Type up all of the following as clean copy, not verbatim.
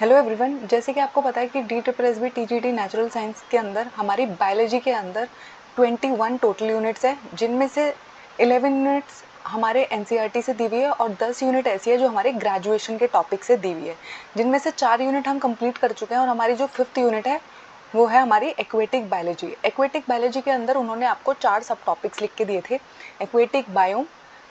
Hello everyone, जैसे कि आपको पता है कि DSSB TGT नेचुरल साइंस के अंदर हमारी बायोलॉजी के अंदर 21 टोटल यूनिट्स है, जिनमें से 11 यूनिट्स हमारे NCERT से दी हुई है और 10 यूनिट ऐसी है जो हमारे ग्रेजुएशन के टॉपिक से दी हुई है, जिनमें से 4 यूनिट हम कंप्लीट कर चुके हैं और हमारी जो 5th यूनिट है वो है हमारी एक्वेटिक बायोलॉजी। एक्वेटिक बायोलॉजी के अंदर उन्होंने आपको 4 सब टॉपिक्स लिख के दिए थे: aquatic biome,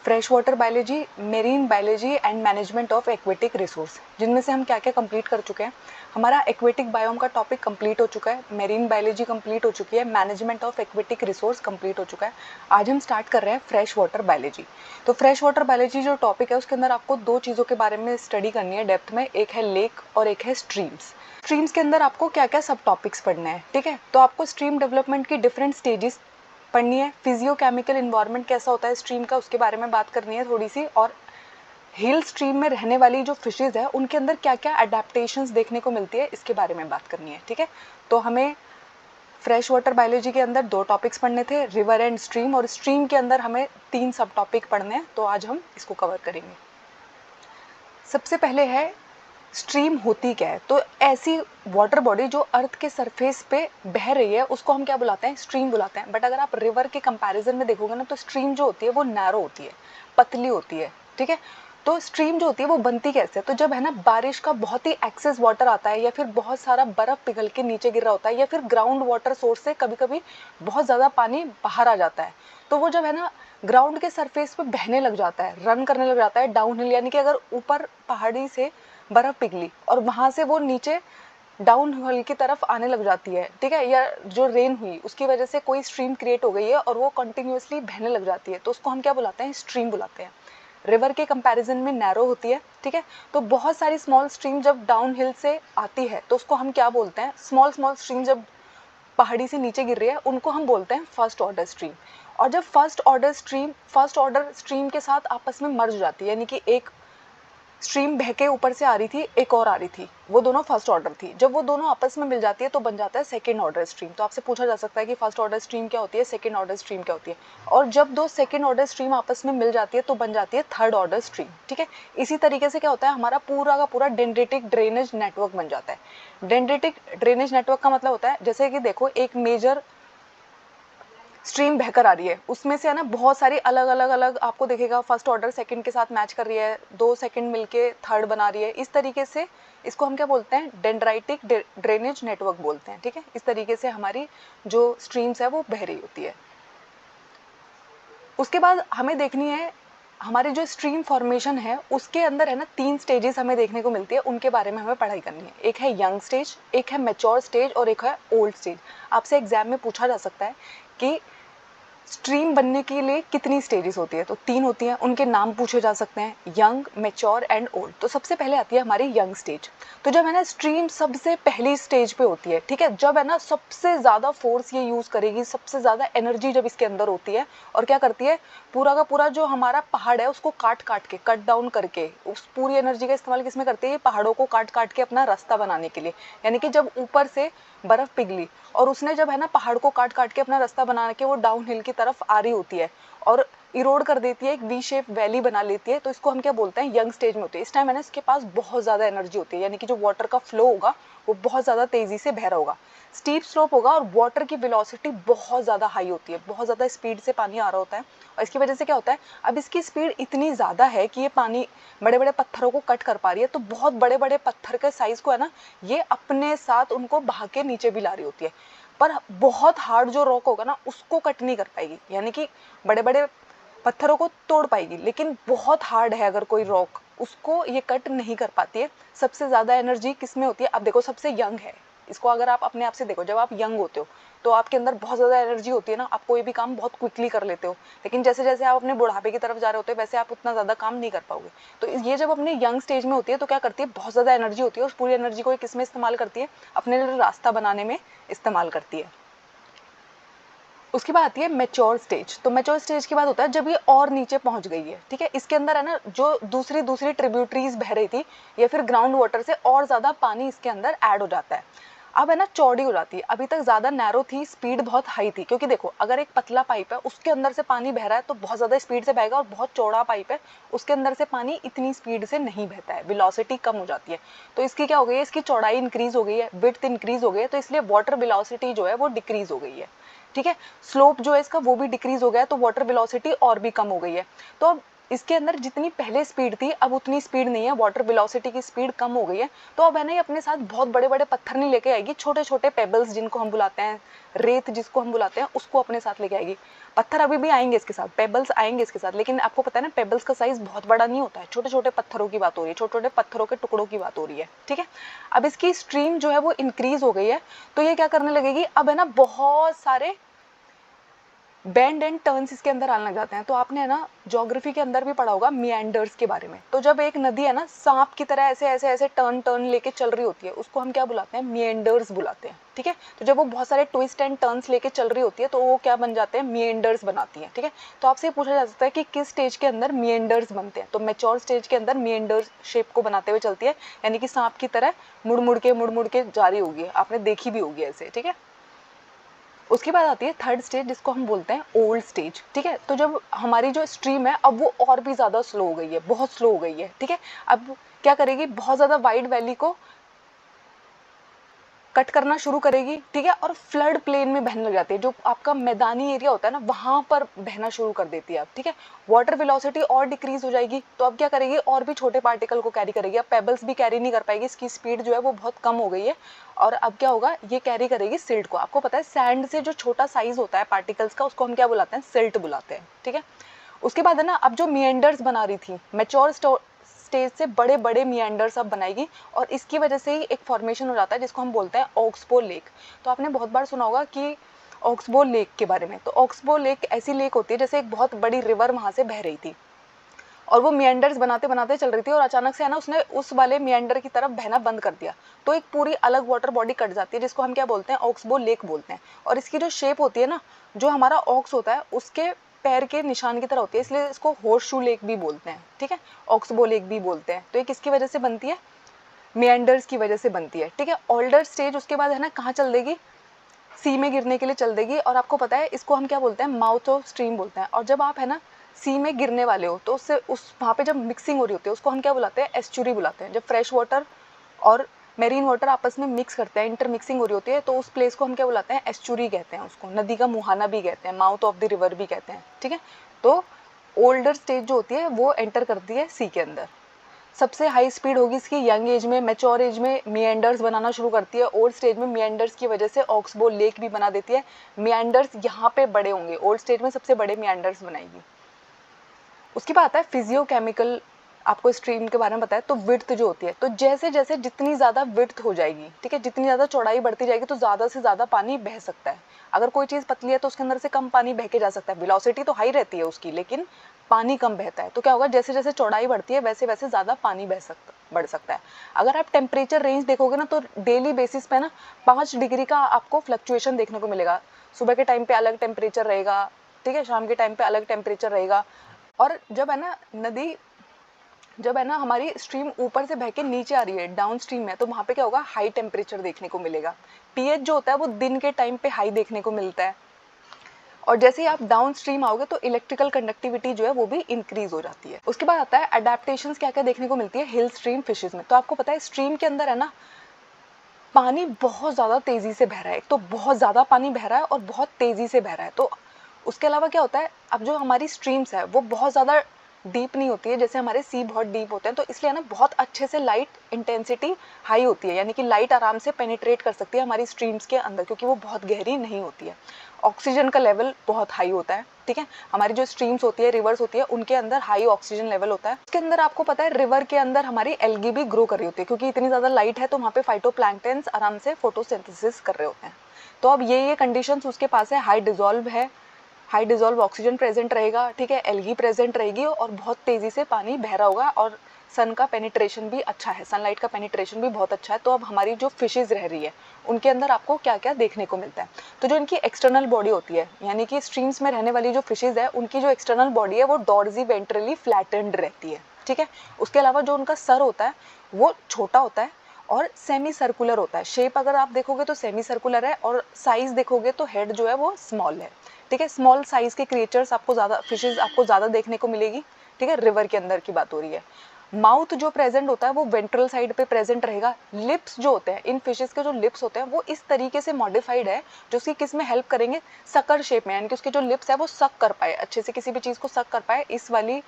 fresh water biology, marine biology and management of aquatic resource, जिनमें से हम क्या क्या कंप्लीट कर चुके हैं। हमारा एक्वेटिक बायोम का टॉपिक कंप्लीट हो चुका है, मेरीन बायोलॉजी कंप्लीट हो चुकी है, management of aquatic resource complete हो चुका है। आज हम स्टार्ट कर रहे हैं फ्रेश वाटर बायोलॉजी। तो फ्रेश वाटर बायोलॉजी जो टॉपिक है उसके अंदर आपको 2 चीज़ों के बारे में स्टडी करनी है डेप्थ में, एक है लेक और एक है स्ट्रीम्स। स्ट्रीम्स के अंदर आपको क्या क्या सब टॉपिक्स पढ़ने हैं, ठीक है। तो आपको स्ट्रीम डेवलपमेंट की डिफरेंट स्टेजेस पढ़नी है, फिजियोकेमिकल इन्वायरमेंट कैसा होता है स्ट्रीम का उसके बारे में बात करनी है थोड़ी सी, और हिल स्ट्रीम में रहने वाली जो फिशेज है उनके अंदर क्या क्या अडेप्टेशंस देखने को मिलती है इसके बारे में बात करनी है, ठीक है। तो हमें फ्रेश वाटर बायोलॉजी के अंदर 2 टॉपिक्स पढ़ने थे, रिवर एंड स्ट्रीम, और स्ट्रीम के अंदर हमें 3 सब टॉपिक पढ़ने हैं, तो आज हम इसको कवर करेंगे। सबसे पहले है स्ट्रीम होती क्या है। तो ऐसी वाटर बॉडी जो अर्थ के सरफेस पे बह रही है उसको हम क्या बुलाते हैं, स्ट्रीम बुलाते हैं। बट अगर आप रिवर के कंपैरिजन में देखोगे ना तो स्ट्रीम जो होती है वो नैरो होती है, पतली होती है, ठीक है। तो स्ट्रीम जो होती है वो बनती कैसे, तो जब है ना बारिश का बहुत ही एक्सेस वाटर आता है या फिर बहुत सारा बर्फ पिघल के नीचे गिर रहा होता है या फिर ग्राउंड वाटर सोर्स से कभी कभी बहुत ज़्यादा पानी बाहर आ जाता है, तो वो जब है ना ग्राउंड के सरफेस पे बहने लग जाता है, रन करने लग जाता है डाउन हिल, यानी कि अगर ऊपर पहाड़ी से बर्फ पिघली और वहां से वो नीचे डाउन हिल की तरफ आने लग जाती है, ठीक है, या जो रेन हुई उसकी वजह से कोई स्ट्रीम क्रिएट हो गई है और वो कंटिन्यूअसली बहने लग जाती है, तो उसको हम क्या बुलाते हैं, स्ट्रीम बुलाते हैं। रिवर के कंपैरिजन में नैरो होती है, ठीक है। तो बहुत सारी स्मॉल स्ट्रीम जब डाउन हिल से आती है तो उसको हम क्या बोलते हैं, स्मॉल स्मॉल स्ट्रीम जब पहाड़ी से नीचे गिर रही है उनको हम बोलते हैं फर्स्ट ऑर्डर स्ट्रीम। और जब फर्स्ट ऑर्डर स्ट्रीम के साथ आपस में मर्ज जाती है, यानी कि एक स्ट्रीम बह के ऊपर से आ रही थी, एक और आ रही थी, वो दोनों फर्स्ट ऑर्डर थी, जब वो दोनों आपस में मिल जाती है तो बन जाता है सेकंड ऑर्डर स्ट्रीम। तो आपसे पूछा जा सकता है कि फर्स्ट ऑर्डर स्ट्रीम क्या होती है, सेकंड ऑर्डर स्ट्रीम क्या होती है, और जब 2 सेकंड ऑर्डर स्ट्रीम आपस में मिल जाती है तो बन जाती है थर्ड ऑर्डर स्ट्रीम, ठीक है। इसी तरीके से क्या होता है, हमारा पूरा का पूरा डेंड्रिटिक ड्रेनेज नेटवर्क बन जाता है। डेंड्रिटिक ड्रेनेज नेटवर्क का मतलब होता है, जैसे कि देखो एक मेजर स्ट्रीम बहकर आ रही है, उसमें से है ना बहुत सारी अलग अलग अलग आपको दिखेगा, फर्स्ट ऑर्डर सेकंड के साथ मैच कर रही है, 2 सेकंड मिलके थर्ड बना रही है, इस तरीके से इसको हम क्या बोलते हैं, डेंड्राइटिक ड्रेनेज नेटवर्क बोलते हैं, ठीक है। इस तरीके से हमारी जो स्ट्रीम्स है वो बह रही होती है। उसके बाद हमें देखनी है हमारी जो स्ट्रीम फॉर्मेशन है उसके अंदर है ना 3 स्टेजेस हमें देखने को मिलती है, उनके बारे में हमें पढ़ाई करनी है। एक है यंग स्टेज, एक है मैच्योर स्टेज और एक है ओल्ड स्टेज। आपसे एग्जाम में पूछा जा सकता है कि स्ट्रीम बनने के लिए कितनी स्टेजेस होती है, तो 3 होती हैं, उनके नाम पूछे जा सकते हैं, यंग, मैच्योर एंड ओल्ड। तो सबसे पहले आती है हमारी यंग स्टेज। तो जब है ना स्ट्रीम सबसे पहली स्टेज पे होती है, ठीक है, जब है ना सबसे ज़्यादा फोर्स ये यूज़ करेगी, सबसे ज़्यादा एनर्जी जब इसके अंदर होती है, और क्या करती है, पूरा का पूरा जो हमारा पहाड़ है उसको काट काट के, कट डाउन करके, उस पूरी एनर्जी का इस्तेमाल किस में करती है, पहाड़ों को काट काट के अपना रास्ता बनाने के लिए। यानी कि जब ऊपर से बर्फ पिघली और उसने जब है ना पहाड़ को काट काट के अपना रास्ता बना के वो डाउन हिल की तरफ आ रही होती है और इरोड कर देती है, एक वी शेप वैली बना लेती है, तो इसको हम क्या बोलते हैं, यंग स्टेज में होती है। इस टाइम है ना इसके पास बहुत ज़्यादा एनर्जी होती है, यानी कि जो वाटर का फ्लो होगा वो बहुत ज़्यादा तेज़ी से बह रहा होगा, स्टीप स्लोप होगा और वाटर की वेलोसिटी बहुत ज़्यादा हाई होती है, बहुत ज़्यादा स्पीड से पानी आ रहा होता है। और इसकी वजह से क्या होता है, अब इसकी स्पीड इतनी ज़्यादा है कि ये पानी बड़े बड़े पत्थरों को कट कर पा रही है, तो बहुत बड़े बड़े पत्थर के साइज़ को है ना ये अपने साथ उनको बहा के नीचे भी ला रही होती है, पर बहुत हार्ड जो रॉक होगा ना उसको कट नहीं कर पाएगी, यानी कि बड़े बड़े पत्थरों को तोड़ पाएगी, लेकिन बहुत हार्ड है अगर कोई रॉक, उसको ये कट नहीं कर पाती है। सबसे ज़्यादा एनर्जी किस में होती है, अब देखो सबसे यंग है, इसको अगर आप अपने आप से देखो, जब आप यंग होते हो तो आपके अंदर बहुत ज़्यादा एनर्जी होती है ना, आप कोई भी काम बहुत क्विकली कर लेते हो, लेकिन जैसे जैसे आप अपने बुढ़ापे की तरफ जा रहे होते हो वैसे आप उतना ज़्यादा काम नहीं कर पाओगे। तो ये जब अपने यंग स्टेज में होती है तो क्या करती है, बहुत ज़्यादा एनर्जी होती है, उस पूरी एनर्जी को किस में इस्तेमाल करती है, अपने लिए रास्ता बनाने में इस्तेमाल करती है। उसके बाद आती है मैच्योर स्टेज। तो मैच्योर स्टेज के बाद होता है जब ये और नीचे पहुंच गई है, ठीक है, इसके अंदर है ना जो दूसरी दूसरी ट्रिब्यूटरीज बह रही थी या फिर ग्राउंड वाटर से और ज़्यादा पानी इसके अंदर ऐड हो जाता है। अब है ना चौड़ी हो जाती है, अभी तक ज़्यादा नैरो थी, स्पीड बहुत हाई थी, क्योंकि देखो अगर एक पतला पाइप है उसके अंदर से पानी बह रहा है तो बहुत ज़्यादा स्पीड से बहेगा, और बहुत चौड़ा पाइप है उसके अंदर से पानी इतनी स्पीड से नहीं बहता है, वेलोसिटी कम हो जाती है। तो इसकी क्या हो गई है, इसकी चौड़ाई इंक्रीज हो गई है, विड्थ इंक्रीज हो गई है, तो इसलिए वाटर वेलोसिटी जो है वो डिक्रीज हो गई है। ठीक है, स्लोप जो है इसका वो भी डिक्रीज हो गया है, तो वाटर वेलोसिटी और भी कम हो गई है। तो अब इसके अंदर जितनी पहले स्पीड थी अब उतनी स्पीड नहीं है, वाटर वेलोसिटी की स्पीड कम हो गई है। तो अब है ना ये अपने साथ बहुत बड़े बड़े पत्थर नहीं लेके आएगी, छोटे छोटे पेबल्स जिनको हम बुलाते हैं, रेत जिसको हम बुलाते हैं, उसको अपने साथ लेके आएगी। पत्थर अभी भी आएंगे इसके साथ, पेबल्स आएंगे इसके साथ, लेकिन आपको पता है ना पेबल्स का साइज बहुत बड़ा नहीं होता है, छोटे छोटे पत्थरों की बात हो रही है, छोटे छोटे पत्थरों के टुकड़ों की बात हो रही है। ठीक है, अब इसकी स्ट्रीम जो है वो इंक्रीज हो गई है, तो ये क्या करने लगेगी, अब है ना बहुत सारे बेंड एंड टर्न्स इसके अंदर आने लग जाते हैं। तो आपने है ना ज्योग्राफी के अंदर भी पढ़ा होगा मिएंडर्स के बारे में। तो जब एक नदी है ना सांप की तरह ऐसे ऐसे ऐसे टर्न टर्न लेके चल रही होती है, उसको हम क्या बुलाते हैं, मिएंडर्स बुलाते हैं। ठीक है, तो जब वो बहुत सारे ट्विस्ट एंड टर्न्स लेके चल रही होती है तो वो क्या बन जाते हैं, मिएंडर्स बनाती है। ठीक है, तो आपसे पूछा जा सकता है कि किस स्टेज के अंदर मिएंडर्स बनते हैं, तो मैच्योर स्टेज के अंदर मिएंडर्स शेप को बनाते हुए चलती है, यानी कि सांप की तरह मुड़ मुड़ के जा रही होगी, आपने देखी भी होगी ऐसे। ठीक है, उसके बाद आती है थर्ड स्टेज जिसको हम बोलते हैं ओल्ड स्टेज। ठीक है, तो जब हमारी जो स्ट्रीम है अब वो और भी ज़्यादा स्लो हो गई है, बहुत स्लो हो गई है। ठीक है, अब क्या करेगी, बहुत ज़्यादा वाइड वैली को कट करना शुरू करेगी। ठीक है, और फ्लड प्लेन में बहने लग जाती है, जो आपका मैदानी एरिया होता है ना वहां पर बहना शुरू कर देती है अब। ठीक है, वाटर वेलोसिटी और डिक्रीज हो जाएगी, तो अब क्या करेगी, और भी छोटे पार्टिकल को कैरी करेगी। अब पेबल्स भी कैरी नहीं कर पाएगी, इसकी स्पीड जो है वो बहुत कम हो गई है, और अब क्या होगा, ये कैरी करेगी सिल्ट को। आपको पता है सैंड से जो छोटा साइज होता है पार्टिकल्स का उसको हम क्या बुलाते हैं, सिल्ट बुलाते हैं। ठीक है, उसके बाद है ना अब जो मिएंडर्स बना रही थी मैच्योर स्टेज से बड़े बड़े मिएंडर्स अब बनाएगी, और इसकी वजह से ही एक फॉर्मेशन हो जाता है जिसको हम बोलते हैं ऑक्सबो लेक। तो आपने बहुत बार सुना होगा कि ऑक्सबो लेक के बारे में। तो ऑक्सबो लेक ऐसी लेक होती है जैसे एक बहुत बड़ी रिवर वहां से बह रही थी, और वो मिएंडर्स बनाते बनाते चल रही थी, और अचानक से है ना उसने उस वाले मिएंडर की तरफ बहना बंद कर दिया, तो एक पूरी अलग वाटर बॉडी कट जाती है जिसको हम क्या बोलते हैं, ऑक्सबो लेक बोलते हैं। और इसकी जो शेप होती है ना, जो हमारा ऑक्स होता है उसके पैर के निशान की तरह होती है, इसलिए इसको हॉर्स शू लेक भी बोलते हैं। ठीक है, ऑक्सबो लेक भी बोलते हैं। तो ये किसकी वजह से बनती है, मिएंडर्स की वजह से बनती है। ठीक है, ओल्डर स्टेज उसके बाद है ना कहाँ चल देगी, सी में गिरने के लिए चल देगी, और आपको पता है इसको हम क्या बोलते हैं, माउथ ऑफ स्ट्रीम बोलते हैं। और जब आप है ना सी में गिरने वाले हो तो उससे उस वहाँ पे जब मिक्सिंग हो रही होती है उसको हम क्या बुलाते हैं, एस्चुरी बुलाते हैं। जब फ्रेश वाटर और मेरीन वाटर आपस में मिक्स करते हैं, इंटरमिक्सिंग हो रही होती है, तो उस प्लेस को हम क्या बुलाते हैं, एस्चुरी कहते हैं, उसको नदी का मुहाना भी कहते हैं, माउथ ऑफ द रिवर भी कहते हैं। ठीक है, तो ओल्डर स्टेज जो होती है वो एंटर करती है सी के अंदर। सबसे हाई स्पीड होगी इसकी यंग एज में, मैच्योर एज में मिएंडर्स बनाना शुरू करती है। ओल्ड स्टेज में मिएंडर्स की वजह से ऑक्सबो लेक भी बना देती है। मिएंडर्स यहाँ पे बड़े होंगे, ओल्ड स्टेज में सबसे बड़े मिएंडर्स बनाएगी। उसके बाद आता है फिजियोकेमिकल, आपको स्ट्रीम के बारे में बताया। तो विड्थ जो होती है, तो जैसे जैसे जितनी ज़्यादा विड्थ हो जाएगी, ठीक है, जितनी ज़्यादा चौड़ाई बढ़ती जाएगी तो ज़्यादा से ज़्यादा पानी बह सकता है। अगर कोई चीज़ पतली है तो उसके अंदर से कम पानी बह के जा सकता है, वेलोसिटी तो हाई रहती है उसकी लेकिन पानी कम बहता है। तो क्या होगा, जैसे जैसे चौड़ाई बढ़ती है वैसे वैसे ज़्यादा पानी बढ़ सकता है। अगर आप टेम्परेचर रेंज देखोगे ना तो डेली बेसिस पे ना 5 डिग्री का आपको फ्लक्चुएशन देखने को मिलेगा। सुबह के टाइम पे अलग टेम्परेचर रहेगा, ठीक है, शाम के टाइम पे अलग टेम्परेचर रहेगा। और जब है ना नदी, जब है ना हमारी स्ट्रीम ऊपर से बह के नीचे आ रही है डाउन स्ट्रीम में, तो वहाँ पे क्या होगा, हाई टेम्परेचर देखने को मिलेगा। पीएच जो होता है वो दिन के टाइम पे हाई देखने को मिलता है। और जैसे ही आप डाउन स्ट्रीम आओगे तो इलेक्ट्रिकल कंडक्टिविटी जो है वो भी इंक्रीज हो जाती है। उसके बाद आता है अडेप्टेशंस क्या क्या देखने को मिलती है हिल स्ट्रीम फिशेज में। तो आपको पता है स्ट्रीम के अंदर है ना पानी बहुत ज़्यादा तेज़ी से बह रहा है, एक तो बहुत ज़्यादा पानी बह रहा है और बहुत तेज़ी से बह रहा है। तो उसके अलावा क्या होता है, अब जो हमारी स्ट्रीम्स है वो बहुत ज़्यादा डीप नहीं होती है, जैसे हमारे सी बहुत डीप होते हैं, तो इसलिए ना बहुत अच्छे से लाइट इंटेंसिटी हाई होती है, यानी कि लाइट आराम से पेनिट्रेट कर सकती है हमारी स्ट्रीम्स के अंदर क्योंकि वो बहुत गहरी नहीं होती है। ऑक्सीजन का लेवल बहुत हाई होता है, ठीक है, हमारी जो स्ट्रीम्स होती है, रिवर्स होती है, उनके अंदर हाई ऑक्सीजन लेवल होता है। उसके अंदर आपको पता है रिवर के अंदर हमारी एल्गी भी ग्रो कर रही होती है क्योंकि इतनी ज़्यादा लाइट है, तो वहाँ पे फाइटोप्लैंक्टन्स आराम से फोटोसिंथेसिस कर रहे होते हैं। तो अब ये कंडीशंस उसके पास है, हाई डिजोल्व है, हाई डिजोल्व ऑक्सीजन प्रेजेंट रहेगा, ठीक है, एल्गी प्रेजेंट रहेगी और बहुत तेज़ी से पानी बह रहा होगा और सन का पेनिट्रेशन भी अच्छा है, सनलाइट का पेनिट्रेशन भी बहुत अच्छा है। तो अब हमारी जो फिशेज रह रही है उनके अंदर आपको क्या क्या देखने को मिलता है, तो जो इनकी एक्सटर्नल बॉडी होती है, यानी कि स्ट्रीम्स में रहने वाली जो फिशेज है उनकी जो एक्सटर्नल बॉडी है वो डॉर्जी वेंट्रली फ्लैटेंड रहती है, ठीक है। उसके अलावा जो उनका सर होता है वो छोटा होता है और सेमी सर्कुलर होता है। शेप अगर आप देखोगे तो सेमी सर्कुलर है, और साइज देखोगे तो हेड जो है वो स्मॉल है। ठीक है, स्मॉल साइज के क्रिएचर्स आपको ज़्यादा, फिशेज आपको ज़्यादा देखने को मिलेगी। ठीक है, रिवर के अंदर की बात हो रही है। माउथ जो प्रेजेंट होता है वो वेंट्रल साइड पे प्रेजेंट रहेगा। लिप्स जो होते हैं, इन फिशेस के जो लिप्स होते हैं वो इस तरीके से मॉडिफाइड है जो उसकी किस में हेल्प करेंगे, सकर शेप में, यानी कि उसके जो लिप्स है वो सक कर पाए, अच्छे से किसी भी चीज़ को सक कर पाए, इस वाली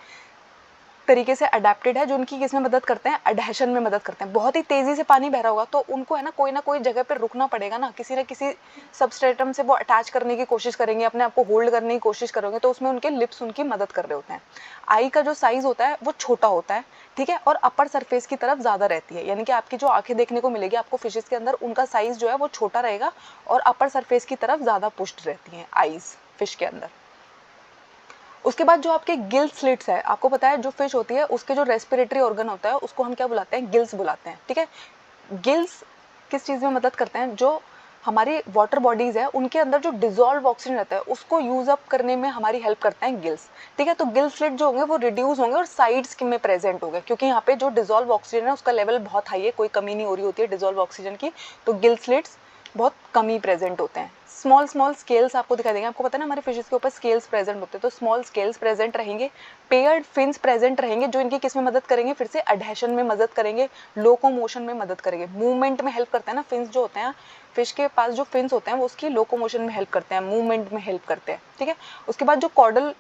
तरीके से अडेप्टेड है, जो उनकी किस में मदद करते हैं, एडहेशन में मदद करते हैं। बहुत ही तेजी से पानी बह रहा होगा तो उनको है ना कोई जगह पर रुकना पड़ेगा ना किसी सबस्ट्रेटम से वो अटैच करने की कोशिश करेंगे, अपने आप को होल्ड करने की कोशिश करेंगे, तो उसमें उनके लिप्स उनकी मदद कर रहे होते हैं। आई का जो साइज होता है वो छोटा होता है, ठीक है, और अपर सरफेस की तरफ ज़्यादा रहती है, यानी कि आपकी जो आंखें देखने को मिलेगी आपको फिशेस के अंदर, उनका साइज जो है वो छोटा रहेगा और अपर सरफेस की तरफ ज़्यादा पुश्ड रहती हैं आईज फिश के अंदर। उसके बाद जो आपके गिल स्लिट्स है, आपको पता है जो फिश होती है उसके जो रेस्पिरेटरी ऑर्गन होता है उसको हम क्या बुलाते हैं, गिल्स बुलाते हैं। ठीक है, गिल्स किस चीज़ में मदद करते हैं, जो हमारी वाटर बॉडीज है उनके अंदर जो डिजोल्व ऑक्सीजन रहता है उसको यूज अप करने में हमारी हेल्प करते हैं गिल्स। ठीक है, तो गिल स्लिट जो होंगे वो रिड्यूस होंगे और साइड्स में प्रेजेंट होंगे, क्योंकि यहाँ पे जो डिजोल्व ऑक्सीजन है उसका लेवल बहुत हाई है, कोई कमी नहीं हो रही होती है डिजोल्व ऑक्सीजन की, तो गिल स्लिट्स बहुत कमी प्रेजेंट होते हैं। स्मॉल स्केल्स आपको दिखाई देंगे, आपको पता है ना हमारे फिशेस के ऊपर स्केल्स प्रेजेंट होते हैं, तो स्मॉल स्केल्स प्रेजेंट रहेंगे। पेयर्ड फिन्स प्रेजेंट रहेंगे जो इनकी किस में मदद करेंगे, फिर से एडहेशन में मदद करेंगे, लोकोमोशन में मदद करेंगे, मूवमेंट में हेल्प करते हैं ना। फिन्स जो होते हैं, फिश के पास जो फिन्स होते हैं वो उसकी लोकोमोशन में हेल्प करते हैं, मूवमेंट में हेल्प करते हैं। ठीक है, उसके बाद जो कॉर्डल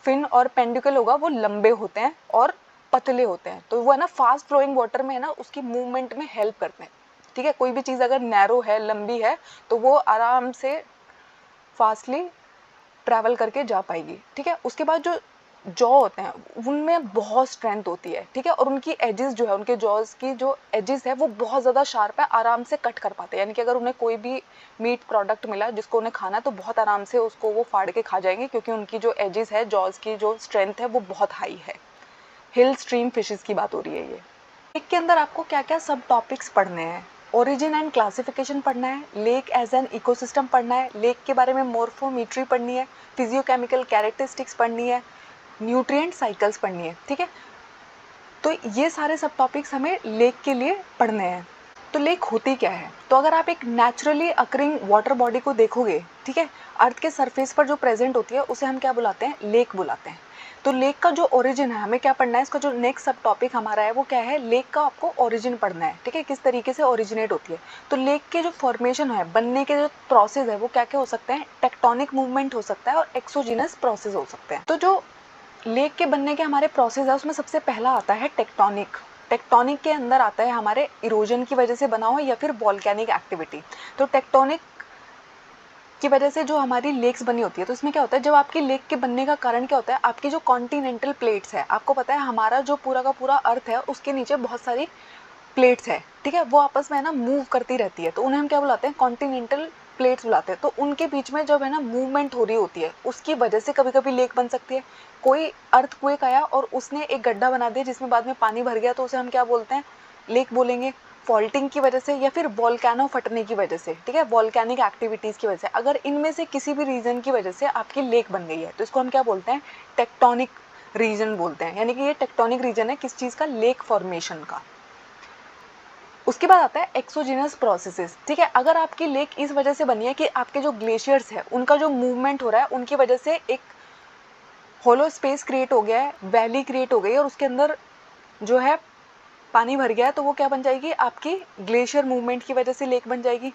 फिन और पेंडिकल होगा वो लंबे होते हैं और पतले होते हैं, तो वो है ना फास्ट फ्लोइंग वाटर में है ना उसकी मूवमेंट में हेल्प करते हैं। ठीक है, कोई भी चीज़ अगर नैरो है, लंबी है, तो वो आराम से फास्टली ट्रैवल करके जा पाएगी। ठीक है, उसके बाद जो जॉ होते हैं उनमें बहुत स्ट्रेंथ होती है। ठीक है, और उनकी एजेस जो है, उनके जॉज की जो एजेस है वो बहुत ज़्यादा शार्प है, आराम से कट कर पाते हैं, यानी कि अगर उन्हें कोई भी मीट प्रोडक्ट मिला जिसको उन्हें खाना है तो बहुत आराम से उसको वो फाड़ के खा जाएंगे, क्योंकि उनकी जो एजेस है, जॉज की जो स्ट्रेंथ है वो बहुत हाई है। हिल स्ट्रीम फिशेस की बात हो रही है ये। लेक के अंदर आपको क्या क्या सब टॉपिक्स पढ़ने हैं, ओरिजिन एंड क्लासिफिकेशन पढ़ना है, लेक एज एन इकोसिस्टम पढ़ना है, लेक के बारे में मोर्फोमीट्री पढ़नी है, फिजियोकेमिकल कैरेक्टरिस्टिक्स पढ़नी है, न्यूट्रिएंट साइकिल्स पढ़नी है। ठीक है, तो ये सारे सब टॉपिक्स हमें लेक के लिए पढ़ने हैं। तो लेक होती क्या है, तो अगर आप एक नेचुरली अकरिंग वाटर बॉडी को देखोगे, ठीक है, अर्थ के सरफेस पर जो प्रेजेंट होती है उसे हम क्या बुलाते हैं, लेक बुलाते हैं। तो लेक का जो ओरिजिन है हमें क्या पढ़ना है, इसका जो नेक्स्ट सब टॉपिक हमारा है वो क्या है, लेक का आपको ओरिजिन पढ़ना है। ठीक है, किस तरीके से ओरिजिनेट होती है। तो लेक के जो फॉर्मेशन है, बनने के जो प्रोसेस है वो क्या क्या हो सकते हैं, टेक्टोनिक मूवमेंट हो सकता है और एक्सोजिनस प्रोसेस हो सकते हैं। तो जो लेक के बनने के हमारे प्रोसेस है उसमें सबसे पहला आता है टेक्टोनिक। टेक्टोनिक के अंदर आता है हमारे इरोजन की वजह से बना हो या फिर वॉल्केनिक एक्टिविटी। तो टेक्टोनिक की वजह से जो हमारी लेक्स बनी होती है, तो इसमें क्या होता है, जब आपकी लेक के बनने का कारण क्या होता है, आपकी जो कॉन्टिनेंटल प्लेट्स है, आपको पता है हमारा जो पूरा का पूरा अर्थ है उसके नीचे बहुत सारी प्लेट्स है। ठीक है, वो आपस में है ना मूव करती रहती है, तो उन्हें हम क्या बुलाते हैं, कॉन्टिनेंटल प्लेट्स बुलाते हैं। तो उनके बीच में जब है ना मूवमेंट हो रही होती है उसकी वजह से कभी कभी लेक बन सकती है। कोई अर्थक्वेक आया और उसने एक गड्ढा बना दिया जिसमें बाद में पानी भर गया, तो उसे हम क्या बोलते हैं, लेक बोलेंगे। फॉल्टिंग की वजह से या फिर वॉल्केनो फटने की वजह से, ठीक है, वॉल्केनिक एक्टिविटीज़ की वजह से, अगर इनमें से किसी भी रीजन की वजह से आपकी लेक बन गई है तो इसको हम क्या बोलते हैं, टेक्टोनिक रीजन बोलते हैं। यानी कि ये टेक्टोनिक रीजन है किस चीज़ का, लेक फॉर्मेशन का। उसके बाद आता है एक्सोजिनस प्रोसेसेस। ठीक है, अगर आपकी लेक इस वजह से बनी है कि आपके जो ग्लेशियर्स है उनका जो मूवमेंट हो रहा है उनकी वजह से एक होलो स्पेस क्रिएट हो गया है, वैली क्रिएट हो गई है और उसके अंदर जो है पानी भर गया है, तो वो क्या बन जाएगी, आपकी ग्लेशियर मूवमेंट की वजह से लेक बन जाएगी।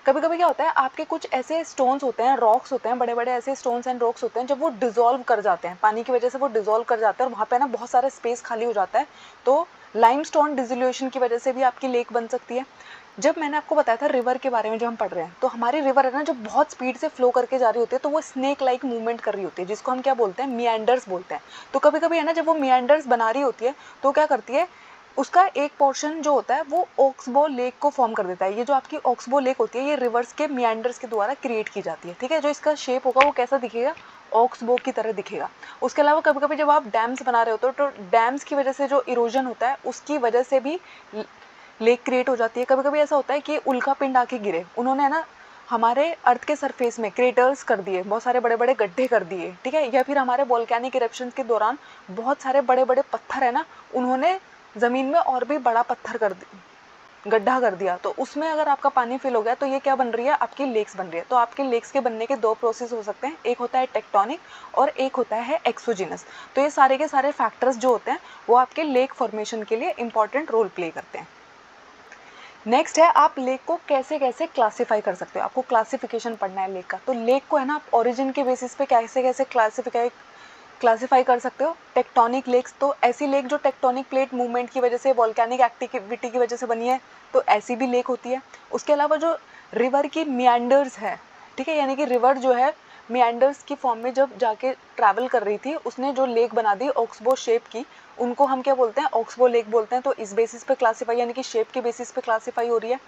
कभी कभी क्या होता है, आपके कुछ ऐसे स्टोन्स होते हैं, रॉक्स होते हैं, बड़े बड़े ऐसे स्टोन्स एंड रॉक्स होते हैं, जब वो डिजोल्व कर जाते हैं पानी की वजह से, वो डिजोल्व कर जाते हैं और वहाँ पे ना बहुत सारा स्पेस खाली हो जाता है, तो लाइमस्टोन डिसोल्यूशन की वजह से भी आपकी लेक बन सकती है। जब मैंने आपको बताया था रिवर के बारे में, जब हम पढ़ रहे हैं, तो हमारी रिवर है ना जब बहुत स्पीड से फ्लो करके जा रही होती है तो वो स्नेक लाइक मूवमेंट कर रही होती है, जिसको हम क्या बोलते हैं, मिएंडर्स बोलते हैं। तो कभी कभी है ना जब वो मिएंडर्स बना रही होती है तो क्या करती है, उसका एक पोर्शन जो होता है वो ऑक्सबो लेक को फॉर्म कर देता है। ये जो आपकी ऑक्सबो लेक होती है ये रिवर्स के मिएंडर्स के द्वारा क्रिएट की जाती है। ठीक है, जो इसका शेप होगा वो कैसा दिखेगा, ऑक्सबो की तरह दिखेगा। उसके अलावा कभी कभी जब आप डैम्स बना रहे होते हो तो डैम्स की वजह से जो इरोजन होता है उसकी वजह से भी लेक क्रिएट हो जाती है। कभी कभी ऐसा होता है कि उल्का पिंड आके गिरे, उन्होंने है ना हमारे अर्थ के सरफेस में क्रेटर्स कर दिए, बहुत सारे बड़े बड़े गड्ढे कर दिए। ठीक है, या फिर हमारे वोल्केनिक इरप्शंस के दौरान बहुत सारे बड़े बड़े पत्थर है ना, उन्होंने ज़मीन में और भी बड़ा पत्थर कर गड्ढा कर दिया, तो उसमें अगर आपका पानी फिल हो गया तो ये क्या बन रही है, आपकी लेक्स बन रही है। तो आपके लेक्स के बनने के दो प्रोसेस हो सकते हैं, एक होता है टेक्टोनिक और एक होता है एक्सोजिनस। तो ये सारे के सारे फैक्टर्स जो होते हैं वो आपके लेक फॉर्मेशन के लिए इंपॉर्टेंट रोल प्ले करते हैं। नेक्स्ट है, आप लेक को कैसे कैसे क्लासीफाई कर सकते हो। आपको क्लासिफिकेशन पढ़ना है लेक का। तो लेक को है ना आप ओरिजिन के बेसिस पे कैसे कैसे क्लासिफाई कर सकते हो। टेक्टोनिक लेक्स, तो ऐसी लेक जो टेक्टोनिक प्लेट मूवमेंट की वजह से, वॉल्केनिक एक्टिविटी की वजह से बनी है, तो ऐसी भी लेक होती है। उसके अलावा जो रिवर की मियांडर्स है, ठीक है, यानी कि रिवर जो है मियांडर्स की फॉर्म में जब जाके ट्रैवल कर रही थी, उसने जो लेक बना दी ऑक्सबो शेप की, उनको हम क्या बोलते हैं, ऑक्सबो लेक बोलते हैं। तो इस बेसिस पे क्लासीफाई, यानी कि शेप के बेसिस पे क्लासीफाई हो रही है।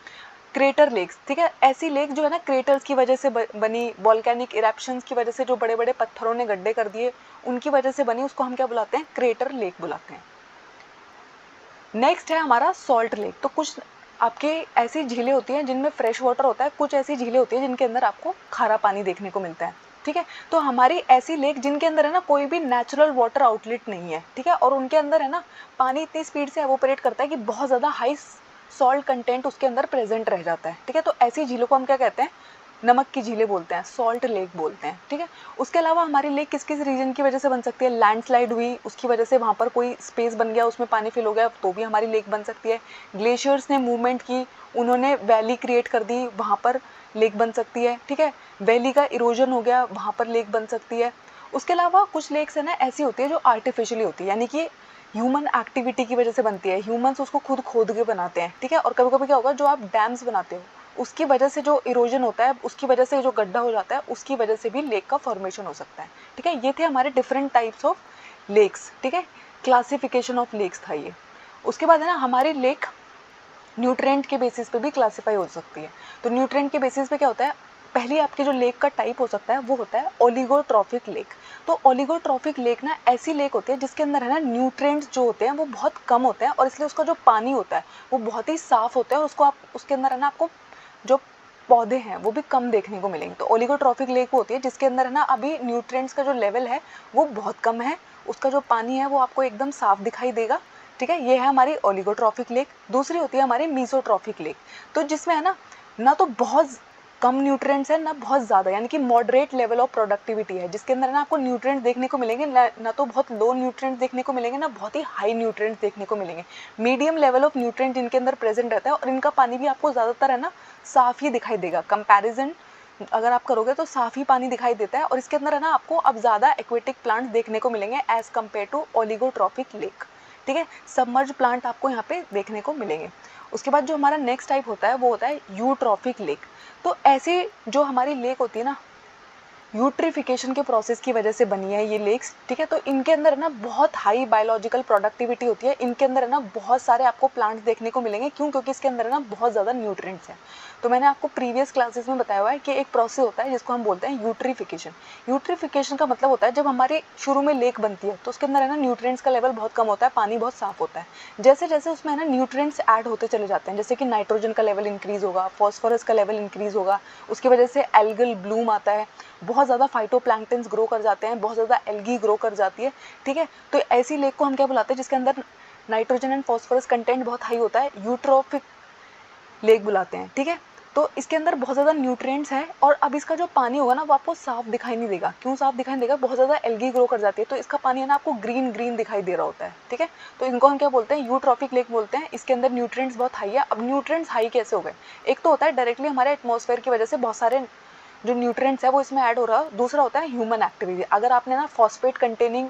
क्रेटर लेक्स, ठीक है, ऐसी लेक जो है ना क्रेटर्स की वजह से बनी, वॉल्केनिक इरेप्शंस की वजह से जो बड़े बड़े पत्थरों ने गड्ढे कर दिए उनकी वजह से बनी, उसको हम क्या बुलाते हैं, क्रेटर लेक बुलाते हैं। नेक्स्ट है हमारा सॉल्ट लेक। तो कुछ आपके ऐसी झीलें होती हैं जिनमें फ्रेश वाटर होता है, कुछ ऐसी झीलें होती हैं जिनके अंदर आपको खारा पानी देखने को मिलता है, ठीक है। तो हमारी ऐसी लेक जिनके अंदर है ना कोई भी नेचुरल वाटर आउटलेट नहीं है, ठीक है, और उनके अंदर है ना पानी इतनी स्पीड से एवोपरेट करता है कि बहुत ज़्यादा हाई सॉल्ट कंटेंट उसके अंदर प्रेजेंट रह जाता है, ठीक है। तो ऐसी झीलों को हम क्या कहते हैं, नमक की झीलें बोलते हैं, सॉल्ट लेक बोलते हैं, ठीक है। उसके अलावा हमारी लेक किस किस रीजन की वजह से बन सकती है, लैंडस्लाइड हुई उसकी वजह से वहाँ पर कोई स्पेस बन गया, उसमें पानी फिल हो गया, तो भी हमारी लेक बन सकती है। ग्लेशियर्स ने मूवमेंट की, उन्होंने वैली क्रिएट कर दी, वहाँ पर लेक बन सकती है, ठीक है। वैली का इरोजन हो गया, वहाँ पर लेक बन सकती है। उसके अलावा कुछ लेक्स है ना ऐसी होती है जो आर्टिफिशियली होती है, यानी कि ह्यूमन एक्टिविटी की वजह से बनती है, ह्यूमंस उसको खुद खोद के बनाते हैं, ठीक है। और कभी कभी क्या होगा, जो आप डैम्स बनाते हो उसकी वजह से जो इरोजन होता है, उसकी वजह से जो गड्ढा हो जाता है, उसकी वजह से भी लेक का फॉर्मेशन हो सकता है, ठीक है। ये थे हमारे डिफरेंट टाइप्स ऑफ लेक्स, ठीक है, क्लासिफिकेशन ऑफ लेक्स था ये। उसके बाद है ना हमारी लेक न्यूट्रेंट के बेसिस पे भी क्लासीफाई हो सकती है। तो न्यूट्रेंट के बेसिस पे क्या होता है, पहली आपकी जो लेक का टाइप हो सकता है वो होता है ओलिगोट्रॉफिक लेक। तो ओलिगोट्रॉफिक लेक ना ऐसी लेक होती है जिसके अंदर है ना न्यूट्रेंट्स जो होते हैं वो बहुत कम होते हैं, और इसलिए उसका जो पानी होता है वो बहुत ही साफ होता है, और उसको आप उसके अंदर है ना आपको जो पौधे हैं वो भी कम देखने को मिलेंगे। तो ओलिगोट्रॉफिक लेक वो होती है जिसके अंदर है ना अभी न्यूट्रिएंट्स का जो लेवल है वो बहुत कम है, उसका जो पानी है वो आपको एकदम साफ दिखाई देगा, ठीक है। ये है हमारी ओलिगोट्रॉफिक लेक। दूसरी होती है हमारी मीसोट्रॉफिक लेक, तो जिसमें है ना तो बहुत कम न्यूट्रिएंट्स है ना बहुत ज़्यादा, यानी कि मॉडरेट लेवल ऑफ प्रोडक्टिविटी है, जिसके अंदर ना आपको न्यूट्रिएंट देखने को मिलेंगे ना तो बहुत लो न्यूट्रिएंट देखने को मिलेंगे, ना बहुत ही हाई न्यूट्रिएंट देखने को मिलेंगे। मीडियम लेवल ऑफ न्यूट्रिएंट इनके अंदर प्रेजेंट रहता है, और इनका पानी भी आपको ज़्यादातर है ना साफ़ ही दिखाई देगा। कंपैरिजन अगर आप करोगे तो साफ़ ही पानी दिखाई देता है, और इसके अंदर है ना आपको अब ज़्यादा एक्वेटिक प्लांट्स देखने को मिलेंगे as compared to oligotrophic lake, ठीक है। सबमर्ज प्लांट आपको यहाँ पे देखने को मिलेंगे। उसके बाद जो हमारा नेक्स्ट टाइप होता है वो होता है यूट्रॉफिक लेक। तो ऐसी जो हमारी लेक होती है ना यूट्रिफिकेशन के प्रोसेस की वजह से बनी है ये लेक्स, ठीक है। तो इनके अंदर है ना बहुत हाई बायोलॉजिकल प्रोडक्टिविटी होती है, इनके अंदर है ना बहुत सारे आपको प्लांट्स देखने को मिलेंगे, क्यों, क्योंकि इसके अंदर है ना बहुत ज़्यादा न्यूट्रिएंट्स हैं। तो मैंने आपको प्रीवियस क्लासेस में बताया हुआ है कि एक प्रोसेस होता है जिसको हम बोलते हैं यूट्रिफिकेशन। यूट्रिफिकेशन का मतलब होता है जब हमारे शुरू में लेक बनती है तो उसके अंदर है ना न्यूट्रिएंट्स का लेवल बहुत कम होता है, पानी बहुत साफ होता है। जैसे जैसे उसमें है ना न्यूट्रिएंट्स ऐड होते चले जाते हैं, जैसे कि नाइट्रोजन का लेवल इंक्रीज़ होगा, फॉस्फोरस का लेवल इंक्रीज़ होगा, उसकी वजह से एल्गल ब्लूम आता है, बहुत ज़्यादा फाइटोप्लैंक्टन्स ग्रो कर जाते हैं, बहुत ज़्यादा एल्गी ग्रो कर जाती है, ठीक है। तो ऐसी लेक को हम क्या बुलाते हैं, जिसके अंदर नाइट्रोजन एंड फॉस्फोरस कंटेंट बहुत हाई होता है, यूट्रोफिक लेक बुलाते हैं, ठीक है। तो इसके अंदर बहुत ज़्यादा न्यूट्रिएंट्स हैं, और अब इसका जो पानी होगा ना वो आपको साफ दिखाई नहीं देगा। क्यों साफ दिखाई नहीं देगा, बहुत ज़्यादा एल्गी ग्रो कर जाती है, तो इसका पानी है ना आपको ग्रीन ग्रीन दिखाई दे रहा होता है, ठीक है। तो इनको हम क्या बोलते हैं, यूट्रॉफिक लेक बोलते हैं। इसके अंदर न्यूट्रिएंट्स बहुत हाई है। अब न्यूट्रिएंट्स हाई कैसे हो गए, एक तो होता है डायरेक्टली हमारे एटमॉस्फेयर की वजह से बहुत सारे जो न्यूट्रिएंट्स है वो इसमें ऐड हो रहा है। दूसरा होता है ह्यूमन एक्टिविटी, अगर आपने ना फॉस्फेट कंटेनिंग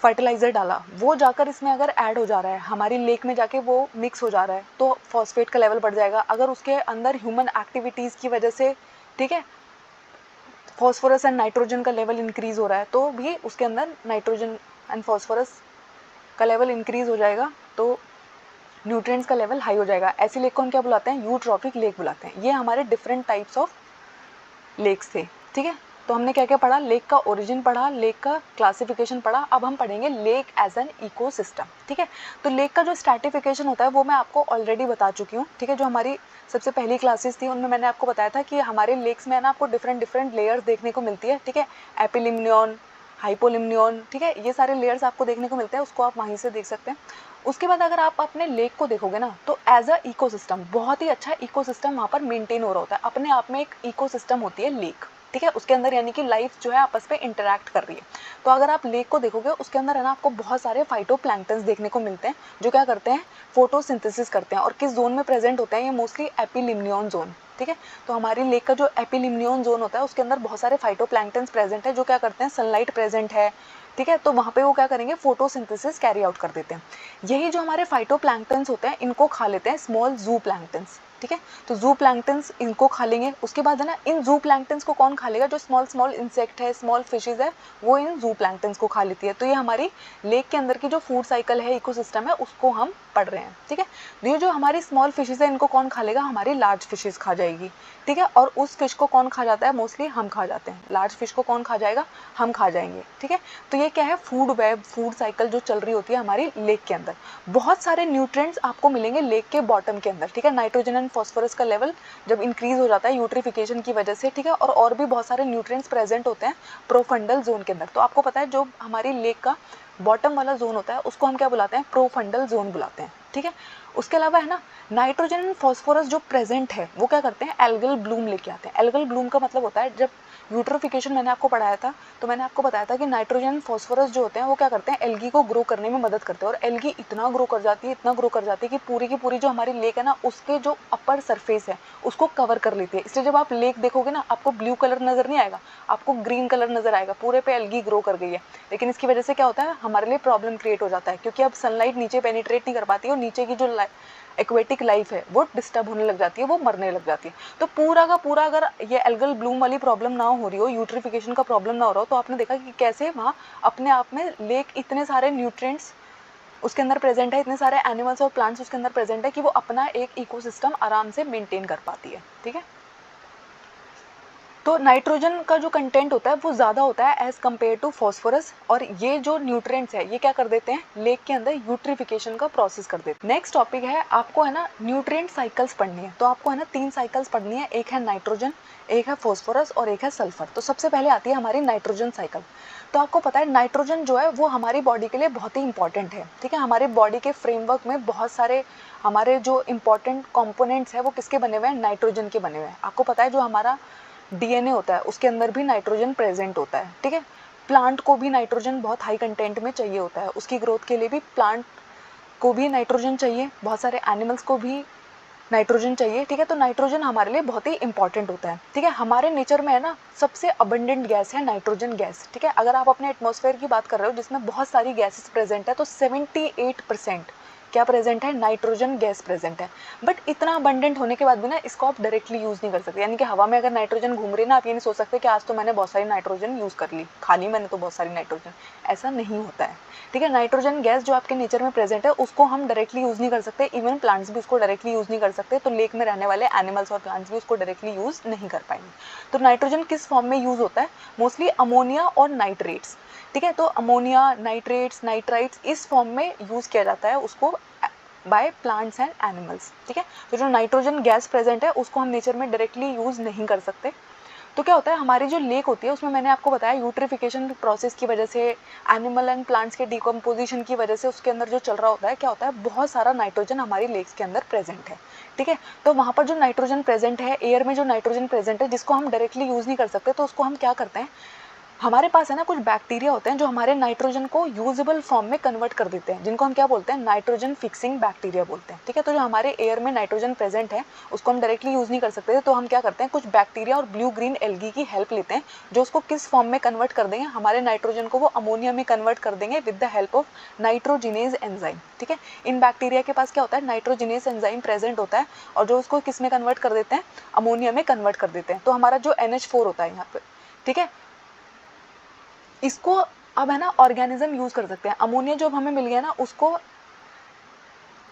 फर्टिलाइज़र डाला, वो जाकर इसमें अगर ऐड हो जा रहा है, हमारी लेक में जाके वो मिक्स हो जा रहा है, तो फॉस्फेट का लेवल बढ़ जाएगा। अगर उसके अंदर ह्यूमन एक्टिविटीज़ की वजह से, ठीक है, फॉस्फोरस एंड नाइट्रोजन का लेवल इंक्रीज़ हो रहा है, तो भी उसके अंदर नाइट्रोजन एंड फॉस्फोरस का लेवल इंक्रीज़ हो जाएगा, तो न्यूट्रिएंट्स का लेवल हाई हो जाएगा। ऐसी लेक को हम क्या बुलाते हैं, यूट्रॉफिक लेक बुलाते हैं। ये हमारे डिफरेंट टाइप्स ऑफ लेक्स थे, ठीक है। तो हमने क्या क्या पढ़ा, लेक का ओरिजिन पढ़ा, लेक का क्लासिफिकेशन पढ़ा। अब हम पढ़ेंगे लेक एज एन इकोसिस्टम, ठीक है। तो लेक का जो स्ट्रैटिफिकेशन होता है वो मैं आपको ऑलरेडी बता चुकी हूँ, ठीक है। जो हमारी सबसे पहली क्लासेस थी उनमें मैंने आपको बताया था कि हमारे लेक्स में ना आपको डिफरेंट डिफरेंट लेयर्स देखने को मिलती है, ठीक है। एपिलिम्नियन, हाइपोलिम्नियन, ठीक है, ये सारे लेयर्स आपको देखने को मिलते हैं, उसको आप वहीं से देख सकते हैं। उसके बाद अगर आप अपने लेक को देखोगे ना, तो एज अ इकोसिस्टम बहुत ही अच्छा इकोसिस्टम वहाँ पर मेंटेन हो रहा होता है। अपने आप में एक इकोसिस्टम होती है लेक, ठीक है, उसके अंदर यानी कि लाइफ जो है आपस में इंटरैक्ट कर रही है। तो अगर आप लेक को देखोगे, उसके अंदर है ना आपको बहुत सारे फाइटोप्लैंक्टन्स देखने को मिलते हैं, जो क्या करते हैं, फोटोसिंथेसिस करते हैं। और किस जोन में प्रेजेंट होते हैं ये, मोस्टली एपिलिम्नियन जोन, ठीक है। तो हमारी लेक का जो एपिलिम्नियन जोन होता है, उसके अंदर बहुत सारे फाइटोप्लैंक्टन्स प्रेजेंट है, जो क्या करते हैं, सनलाइट प्रेजेंट है, ठीक है, तो वहाँ पे वो क्या करेंगे, फोटोसिंथेसिस कैरी आउट कर देते हैं। यही जो हमारे फाइटोप्लैंक्टन्स होते हैं, इनको खा लेते हैं स्मॉल जू प्लैंक्टन्स, ठीक है। तो जू प्लैंक्टन्स इनको खा लेंगे। उसके बाद है ना, इन जू प्लैंक्टन्स को कौन खा लेगा, जो स्मॉल स्मॉल इंसेक्ट है, स्मॉल फिशेज है, वो इन जू प्लैंक्टन्स को खा लेती है। तो ये हमारी लेक के अंदर की जो फूड साइकिल है, इकोसिस्टम है, उसको हम पढ़ रहे हैं, ठीक है। ये जो हमारी स्मॉल फिशेज है, इनको कौन खा लेगा, हमारी लार्ज फिशेज खा जाएगी, ठीक है। और उस फिश को कौन खा जाता है, मोस्टली हम खा जाते हैं। लार्ज फिश को कौन खा जाएगा, हम खा जाएंगे, ठीक है। तो ये क्या है, फूड वेब, फूड साइकिल जो चल रही होती है हमारी लेक के अंदर। बहुत सारे न्यूट्रिएंट्स आपको मिलेंगे लेक के बॉटम के अंदर, ठीक है। नाइट्रोजन एंड फॉस्फोरस का लेवल जब इंक्रीज हो जाता है यूट्रिफिकेशन की वजह से, ठीक है, और भी बहुत सारे न्यूट्रिएंट्स प्रेजेंट होते हैं प्रोफंडल जोन के अंदर। तो आपको पता है जो हमारी लेक का बॉटम वाला जोन होता है, उसको हम क्या बुलाते हैं, प्रोफंडल जोन बुलाते हैं, ठीक है। उसके अलावा है ना, नाइट्रोजन एंड फॉस्फोरस जो प्रेजेंट है, वो क्या करते हैं, एल्गल ब्लूम लेके आते हैं। एल्गल ब्लूम का मतलब होता है, जब यूट्रोफिकेशन मैंने आपको पढ़ाया था, तो मैंने आपको बताया था कि नाइट्रोजन फॉस्फोरस जो होते हैं, वो क्या करते हैं, एल्गी को ग्रो करने में मदद करते हैं। और एल्गी इतना ग्रो कर जाती है, इतना ग्रो कर जाती है कि पूरी की पूरी जो हमारी लेक है ना, उसके जो अपर सरफेस है, उसको कवर कर लेती है। इसलिए जब आप लेक देखोगे ना, आपको ब्लू कलर नजर नहीं आएगा, आपको ग्रीन कलर नजर आएगा, पूरे पे एल्गी ग्रो कर गई है। लेकिन इसकी वजह से क्या होता है, हमारे लिए प्रॉब्लम क्रिएट हो जाता है, क्योंकि अब सनलाइट नीचे पेनिट्रेट नहीं कर पाती है, और नीचे की जो एक्वेटिक लाइफ है वो डिस्टर्ब होने लग जाती है, वो मरने लग जाती है। तो पूरा का पूरा अगर ये एल्गल ब्लूम वाली प्रॉब्लम ना हो रही हो, यूट्रिफिकेशन का प्रॉब्लम ना हो रहा हो, तो आपने देखा कि कैसे वहाँ अपने आप में लेक इतने सारे न्यूट्रिएंट्स उसके अंदर प्रेजेंट है, इतने सारे एनिमल्स और प्लांट्स उसके अंदर प्रेजेंट है, कि वो अपना एक इकोसिस्टम आराम से मेंटेन कर पाती है, ठीक है। तो नाइट्रोजन का जो कंटेंट होता है वो ज़्यादा होता है एज़ कम्पेयर टू फॉस्फोरस, और ये जो न्यूट्रिएंट्स है, ये क्या कर देते हैं, लेक के अंदर यूट्रिफिकेशन का प्रोसेस कर देते हैं। नेक्स्ट टॉपिक है, आपको है ना न्यूट्रिएंट साइकिल्स पढ़नी है। तो आपको है ना 3 साइकिल्स पढ़नी है, एक है नाइट्रोजन, एक है फॉस्फोरस और एक है सल्फर। तो सबसे पहले आती है हमारी नाइट्रोजन साइकिल। तो आपको पता है नाइट्रोजन जो है वो हमारी बॉडी के लिए बहुत ही इंपॉर्टेंट है, ठीक है। हमारे बॉडी के फ्रेमवर्क में बहुत सारे हमारे जो इंपॉर्टेंट कंपोनेंट्स है, वो किसके बने हुए हैं, नाइट्रोजन के बने हुए हैं। आपको पता है जो हमारा डीएनए होता है, उसके अंदर भी नाइट्रोजन प्रेजेंट होता है, ठीक है। प्लांट को भी नाइट्रोजन बहुत हाई कंटेंट में चाहिए होता है, उसकी ग्रोथ के लिए भी प्लांट को भी नाइट्रोजन चाहिए, बहुत सारे एनिमल्स को भी नाइट्रोजन चाहिए, ठीक है। तो नाइट्रोजन हमारे लिए बहुत ही इंपॉर्टेंट होता है, ठीक है। हमारे नेचर में है ना, सबसे अबंडेंट गैस है नाइट्रोजन गैस, ठीक है। अगर आप अपने एटमॉस्फेयर की बात कर रहे हो, जिसमें बहुत सारी गैसेस प्रेजेंट है, तो 78% क्या प्रेजेंट है, नाइट्रोजन गैस प्रेजेंट है। बट इतना अबंडेंट होने के बाद भी ना, इसको आप डायरेक्टली यूज़ नहीं कर सकते। यानी कि हवा में अगर नाइट्रोजन घूम रही है ना, आप ये नहीं सोच सकते कि आज तो मैंने बहुत सारी नाइट्रोजन यूज़ कर ली, खा ली मैंने तो बहुत सारी नाइट्रोजन, ऐसा नहीं होता है, ठीक है। नाइट्रोजन गैस जो आपके नेचर में प्रेजेंट है, उसको हम डायरेक्टली यूज़ नहीं कर सकते, इवन प्लांट्स भी उसको डायरेक्टली यूज़ नहीं कर सकते। तो लेक में रहने वाले एनिमल्स और प्लांट्स भी उसको डायरेक्टली यूज़ नहीं कर पाएंगे। तो नाइट्रोजन किस फॉर्म में यूज़ होता है, मोस्टली अमोनिया और नाइट्रेट्स, ठीक है। तो अमोनिया, नाइट्रेट्स, नाइट्राइट्स, इस फॉर्म में यूज़ किया जाता है उसको बाय प्लांट्स एंड एनिमल्स, ठीक है। तो जो नाइट्रोजन गैस प्रेजेंट है, उसको हम नेचर में डायरेक्टली यूज़ नहीं कर सकते। तो क्या होता है, हमारी जो लेक होती है, उसमें मैंने आपको बताया यूट्रिफिकेशन प्रोसेस की वजह से, एनिमल एंड प्लांट्स के डिकम्पोजिशन की वजह से, उसके अंदर जो चल रहा होता है, क्या होता है, बहुत सारा नाइट्रोजन हमारी लेक्स के अंदर प्रेजेंट है, ठीक है। तो वहाँ पर जो नाइट्रोजन प्रेजेंट है, एयर में जो नाइट्रोजन प्रेजेंट है, जिसको हम डायरेक्टली यूज़ नहीं कर सकते, तो उसको हम क्या करते हैं, हमारे पास है ना कुछ बैक्टीरिया होते हैं जो हमारे नाइट्रोजन को यूजेबल फॉर्म में कन्वर्ट कर देते हैं, जिनको हम क्या बोलते हैं, नाइट्रोजन फिक्सिंग बैक्टीरिया बोलते हैं, ठीक है। तो जो हमारे एयर में नाइट्रोजन प्रेजेंट है, उसको हम डायरेक्टली यूज़ नहीं कर सकते, तो हम क्या करते हैं, कुछ बैक्टीरिया और ब्लू ग्रीन एल्गी की हेल्प लेते हैं, जो उसको किस फॉर्म में कन्वर्ट कर देंगे, हमारे नाइट्रोजन को वो अमोनिया में कन्वर्ट कर देंगे with the help of nitrogenase enzyme, ठीक है। इन बैक्टीरिया के पास क्या होता है, नाइट्रोजिनेज एंजाइम प्रेजेंट होता है, और जो उसको किस में कन्वर्ट कर देते हैं, अमोनिया में कन्वर्ट कर देते हैं। तो हमारा जो NH4 होता है यहाँ पे, ठीक है, इसको अब है ना ऑर्गेनिज्म यूज कर सकते हैं। अमोनिया जो हमें मिल गया ना, उसको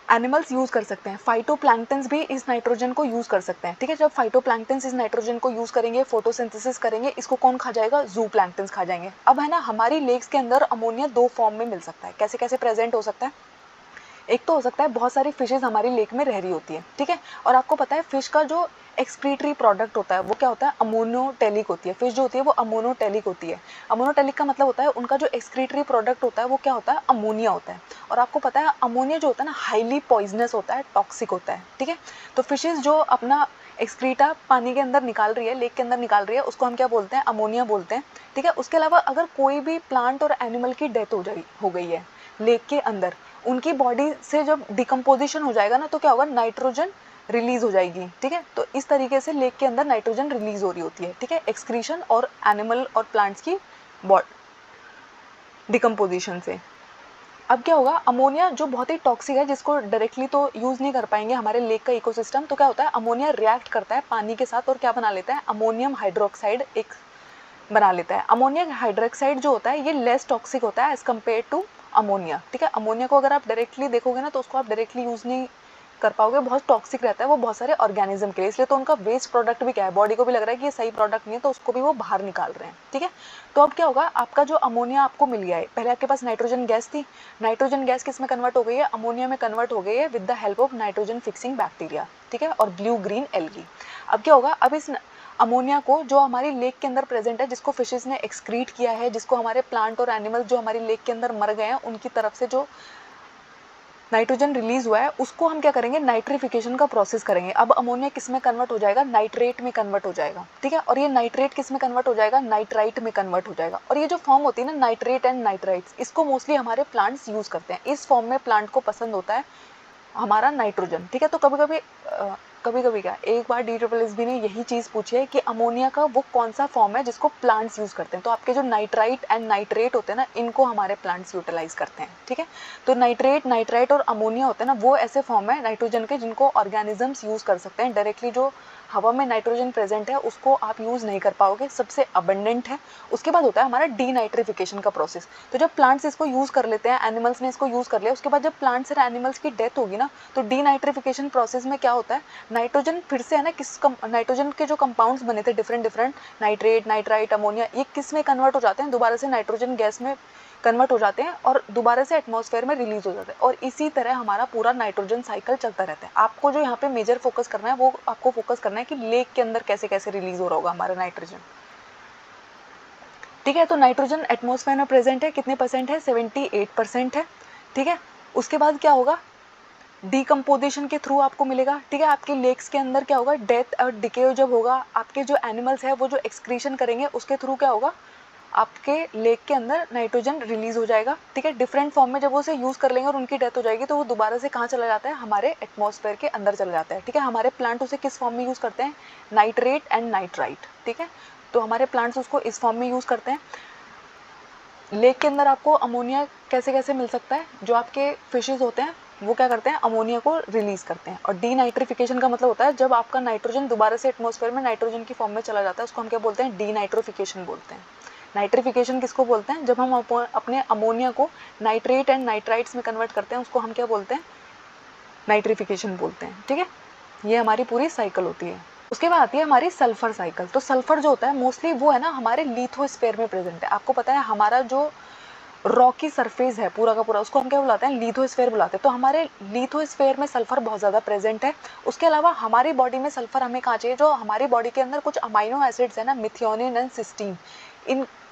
एनिमल्स यूज कर सकते हैं, फाइटोप्लैंक्टन्स भी इस नाइट्रोजन को यूज कर सकते हैं, ठीक है। जब फाइटोप्लैंक्टन्स इस नाइट्रोजन को यूज करेंगे, फोटोसिंथेसिस करेंगे, इसको कौन खा जाएगा, जू प्लैंक्टन्स खा जाएंगे। अब है ना, हमारी लेक्स के अंदर अमोनिया 2 फॉर्म में मिल सकता है। कैसे कैसे प्रेजेंट हो सकता है, एक तो हो सकता है बहुत सारी फिशेज हमारी लेक में रह रही होती है, ठीक है। और आपको पता है फिश का जो एक्सक्रीटरी प्रोडक्ट होता है वो क्या होता है, अमोनोटेलिक होती है। फिश जो होती है वो अमोनोटेलिक होती है। अमोनोटेलिक का मतलब होता है उनका जो एक्सक्रीटरी प्रोडक्ट होता है वो क्या होता है, अमोनिया होता है। और आपको पता है अमोनिया जो होता है ना हाईली पॉइजनस होता है, टॉक्सिक होता है, ठीक है। तो फिशेज जो अपना एक्सक्रीटा पानी के अंदर निकाल रही है, लेक के अंदर निकाल रही है, उसको हम क्या बोलते हैं, अमोनिया बोलते हैं, ठीक है। उसके अलावा अगर कोई भी प्लांट और एनिमल की डेथ हो गई है लेक के अंदर, उनकी बॉडी से जब डिकम्पोजिशन हो जाएगा ना तो क्या होगा, नाइट्रोजन रिलीज हो जाएगी, ठीक है। तो इस तरीके से लेक के अंदर नाइट्रोजन रिलीज हो रही होती है, ठीक है, एक्सक्रीशन और एनिमल और प्लांट्स की डिकम्पोजिशन से। अब क्या होगा, अमोनिया जो बहुत ही टॉक्सिक है, जिसको डायरेक्टली तो यूज़ नहीं कर पाएंगे हमारे लेक का इकोसिस्टम, तो क्या होता है अमोनिया रिएक्ट करता है पानी के साथ और क्या बना लेता है, अमोनियम हाइड्रोक्साइड एक बना लेता है। अमोनियम हाइड्रोक्साइड जो होता है ये लेस टॉक्सिक होता है एज कम्पेयर टू अमोनिया, ठीक है। अमोनिया को अगर आप डायरेक्टली देखोगे ना तो उसको आप डायरेक्टली यूज़ नहीं कर पाओगे, बहुत टॉक्सिक रहता है वो बहुत सारे ऑर्गेनिज्म के लिए, इसलिए तो उनका वेस्ट प्रोडक्ट भी क्या है, बॉडी को भी लग रहा है कि ये सही प्रोडक्ट नहीं है तो उसको भी वो बाहर निकाल रहे हैं, ठीक है। तो अब क्या होगा, आपका जो अमोनिया आपको मिल गया है, पहले आपके पास नाइट्रोजन गैस थी, नाइट्रोजन गैस किस में कन्वर्ट हो गई है, अमोनिया में कन्वर्ट हो गई है with the help of nitrogen fixing bacteria, ठीक है, और ब्लू ग्रीन एल्गी। अब क्या होगा, अब इस अमोनिया को जो हमारी लेक के अंदर प्रेजेंट है, जिसको फिशेस ने एक्सक्रीट किया है, जिसको हमारे प्लांट और एनिमल जो हमारी लेक के अंदर मर गए हैं उनकी तरफ से जो नाइट्रोजन रिलीज हुआ है, उसको हम क्या करेंगे, नाइट्रिफिकेशन का प्रोसेस करेंगे। अब अमोनिया किस में कन्वर्ट हो जाएगा, नाइट्रेट में कन्वर्ट हो जाएगा, ठीक है। और ये नाइट्रेट किस में कन्वर्ट हो जाएगा, नाइट्राइट में कन्वर्ट हो जाएगा। और ये जो फॉर्म होती है ना नाइट्रेट एंड नाइट्राइट्स, इसको मोस्टली हमारे प्लांट्स यूज करते हैं, इस फॉर्म में प्लांट को पसंद होता है हमारा नाइट्रोजन, ठीक है। तो कभी कभी क्या, एक बार DSSB ने यही चीज़ पूछी है कि अमोनिया का वो कौन सा फॉर्म है जिसको प्लांट्स यूज़ करते हैं, तो आपके जो नाइट्राइट एंड नाइट्रेट होते हैं ना, इनको हमारे प्लांट्स यूटिलाइज करते हैं, ठीक है। तो नाइट्रेट, नाइट्राइट और अमोनिया होते हैं ना, वो ऐसे फॉर्म है नाइट्रोजन के जिनको ऑर्गेनिजम्स यूज़ कर सकते हैं। डायरेक्टली जो हवा में नाइट्रोजन प्रेजेंट है उसको आप यूज़ नहीं कर पाओगे, सबसे अबंडेंट है। उसके बाद होता है हमारा डीनाइट्रिफिकेशन का प्रोसेस। तो जब प्लांट्स इसको यूज़ कर लेते हैं, एनिमल्स ने इसको यूज़ कर लिया, उसके बाद जब प्लांट्स और एनिमल्स की डेथ होगी ना, तो डीनाइट्रिफिकेशन प्रोसेस में क्या होता है, नाइट्रोजन फिर से है ना नाइट्रोजन के जो कंपाउंड्स बने थे different different, nitrate, nitrite, ammonia, ये किस में कन्वर्ट हो जाते हैं, दोबारा से नाइट्रोजन गैस में कन्वर्ट हो जाते हैं और दोबारा से एटमॉस्फेयर में रिलीज हो जाते हैं। और इसी तरह हमारा पूरा नाइट्रोजन साइकिल चलता रहता है। आपको जो यहाँ पे मेजर फोकस करना है वो आपको फोकस करना है कि लेक के अंदर कैसे कैसे रिलीज हो रहा होगा हमारा नाइट्रोजन, ठीक है। तो नाइट्रोजन एटमॉस्फेयर में प्रेजेंट है, कितने परसेंट है, 78% है, ठीक है। उसके बाद क्या होगा, डीकम्पोजिशन के थ्रू आपको मिलेगा, ठीक है। आपके लेक्स के अंदर क्या होगा, डेथ और डिके जब होगा, आपके जो एनिमल्स है वो जो एक्सक्रीशन करेंगे उसके थ्रू क्या होगा, आपके लेक के अंदर नाइट्रोजन रिलीज हो जाएगा, ठीक है। डिफरेंट फॉर्म में जब वो उसे यूज़ कर लेंगे और उनकी डेथ हो जाएगी तो वो दोबारा से कहाँ चला जाता है, हमारे एटमॉस्फेयर के अंदर चला जाता है, ठीक है। हमारे प्लांट उसे किस फॉर्म में यूज़ करते हैं, नाइट्रेट एंड नाइट्राइट, ठीक है। तो हमारे प्लांट्स उसको इस फॉर्म में यूज़ करते हैं। लेक के अंदर आपको अमोनिया कैसे कैसे मिल सकता है, जो आपके फिशेज होते हैं वो क्या करते हैं, अमोनिया को रिलीज करते हैं। और डीनाइट्रिफिकेशन का मतलब होता है जब आपका नाइट्रोजन दोबारा से एटमॉस्फेयर में नाइट्रोजन की फॉर्म में चला जाता है, उसको हम क्या बोलते हैं, डीनाइट्रिफिकेशन बोलते हैं। नाइट्रिफिकेशन किसको बोलते हैं, जब हम अपने अमोनिया को नाइट्रेट एंड नाइट्राइट्स में कन्वर्ट करते हैं उसको हम क्या बोलते हैं, नाइट्रिफिकेशन बोलते हैं, ठीक है। ये हमारी पूरी साइकिल होती है। उसके बाद आती है हमारी सल्फर साइकिल। तो सल्फर जो होता है मोस्टली वो है ना हमारे लिथोस्फीयर में प्रेजेंट है। आपको पता है हमारा जो रॉकी सरफेस है पूरा का पूरा, उसको हम क्या बुलाते हैं, लिथोस्फीयर बुलाते हैं। तो हमारे लिथोस्फीयर में सल्फर बहुत ज़्यादा प्रेजेंट है। उसके अलावा हमारी बॉडी में सल्फर हमें कहाँ चाहिए, जो हमारी बॉडी के अंदर कुछ अमाइनो एसिड्स है ना, मिथियोनिन एंड सिस्टीन,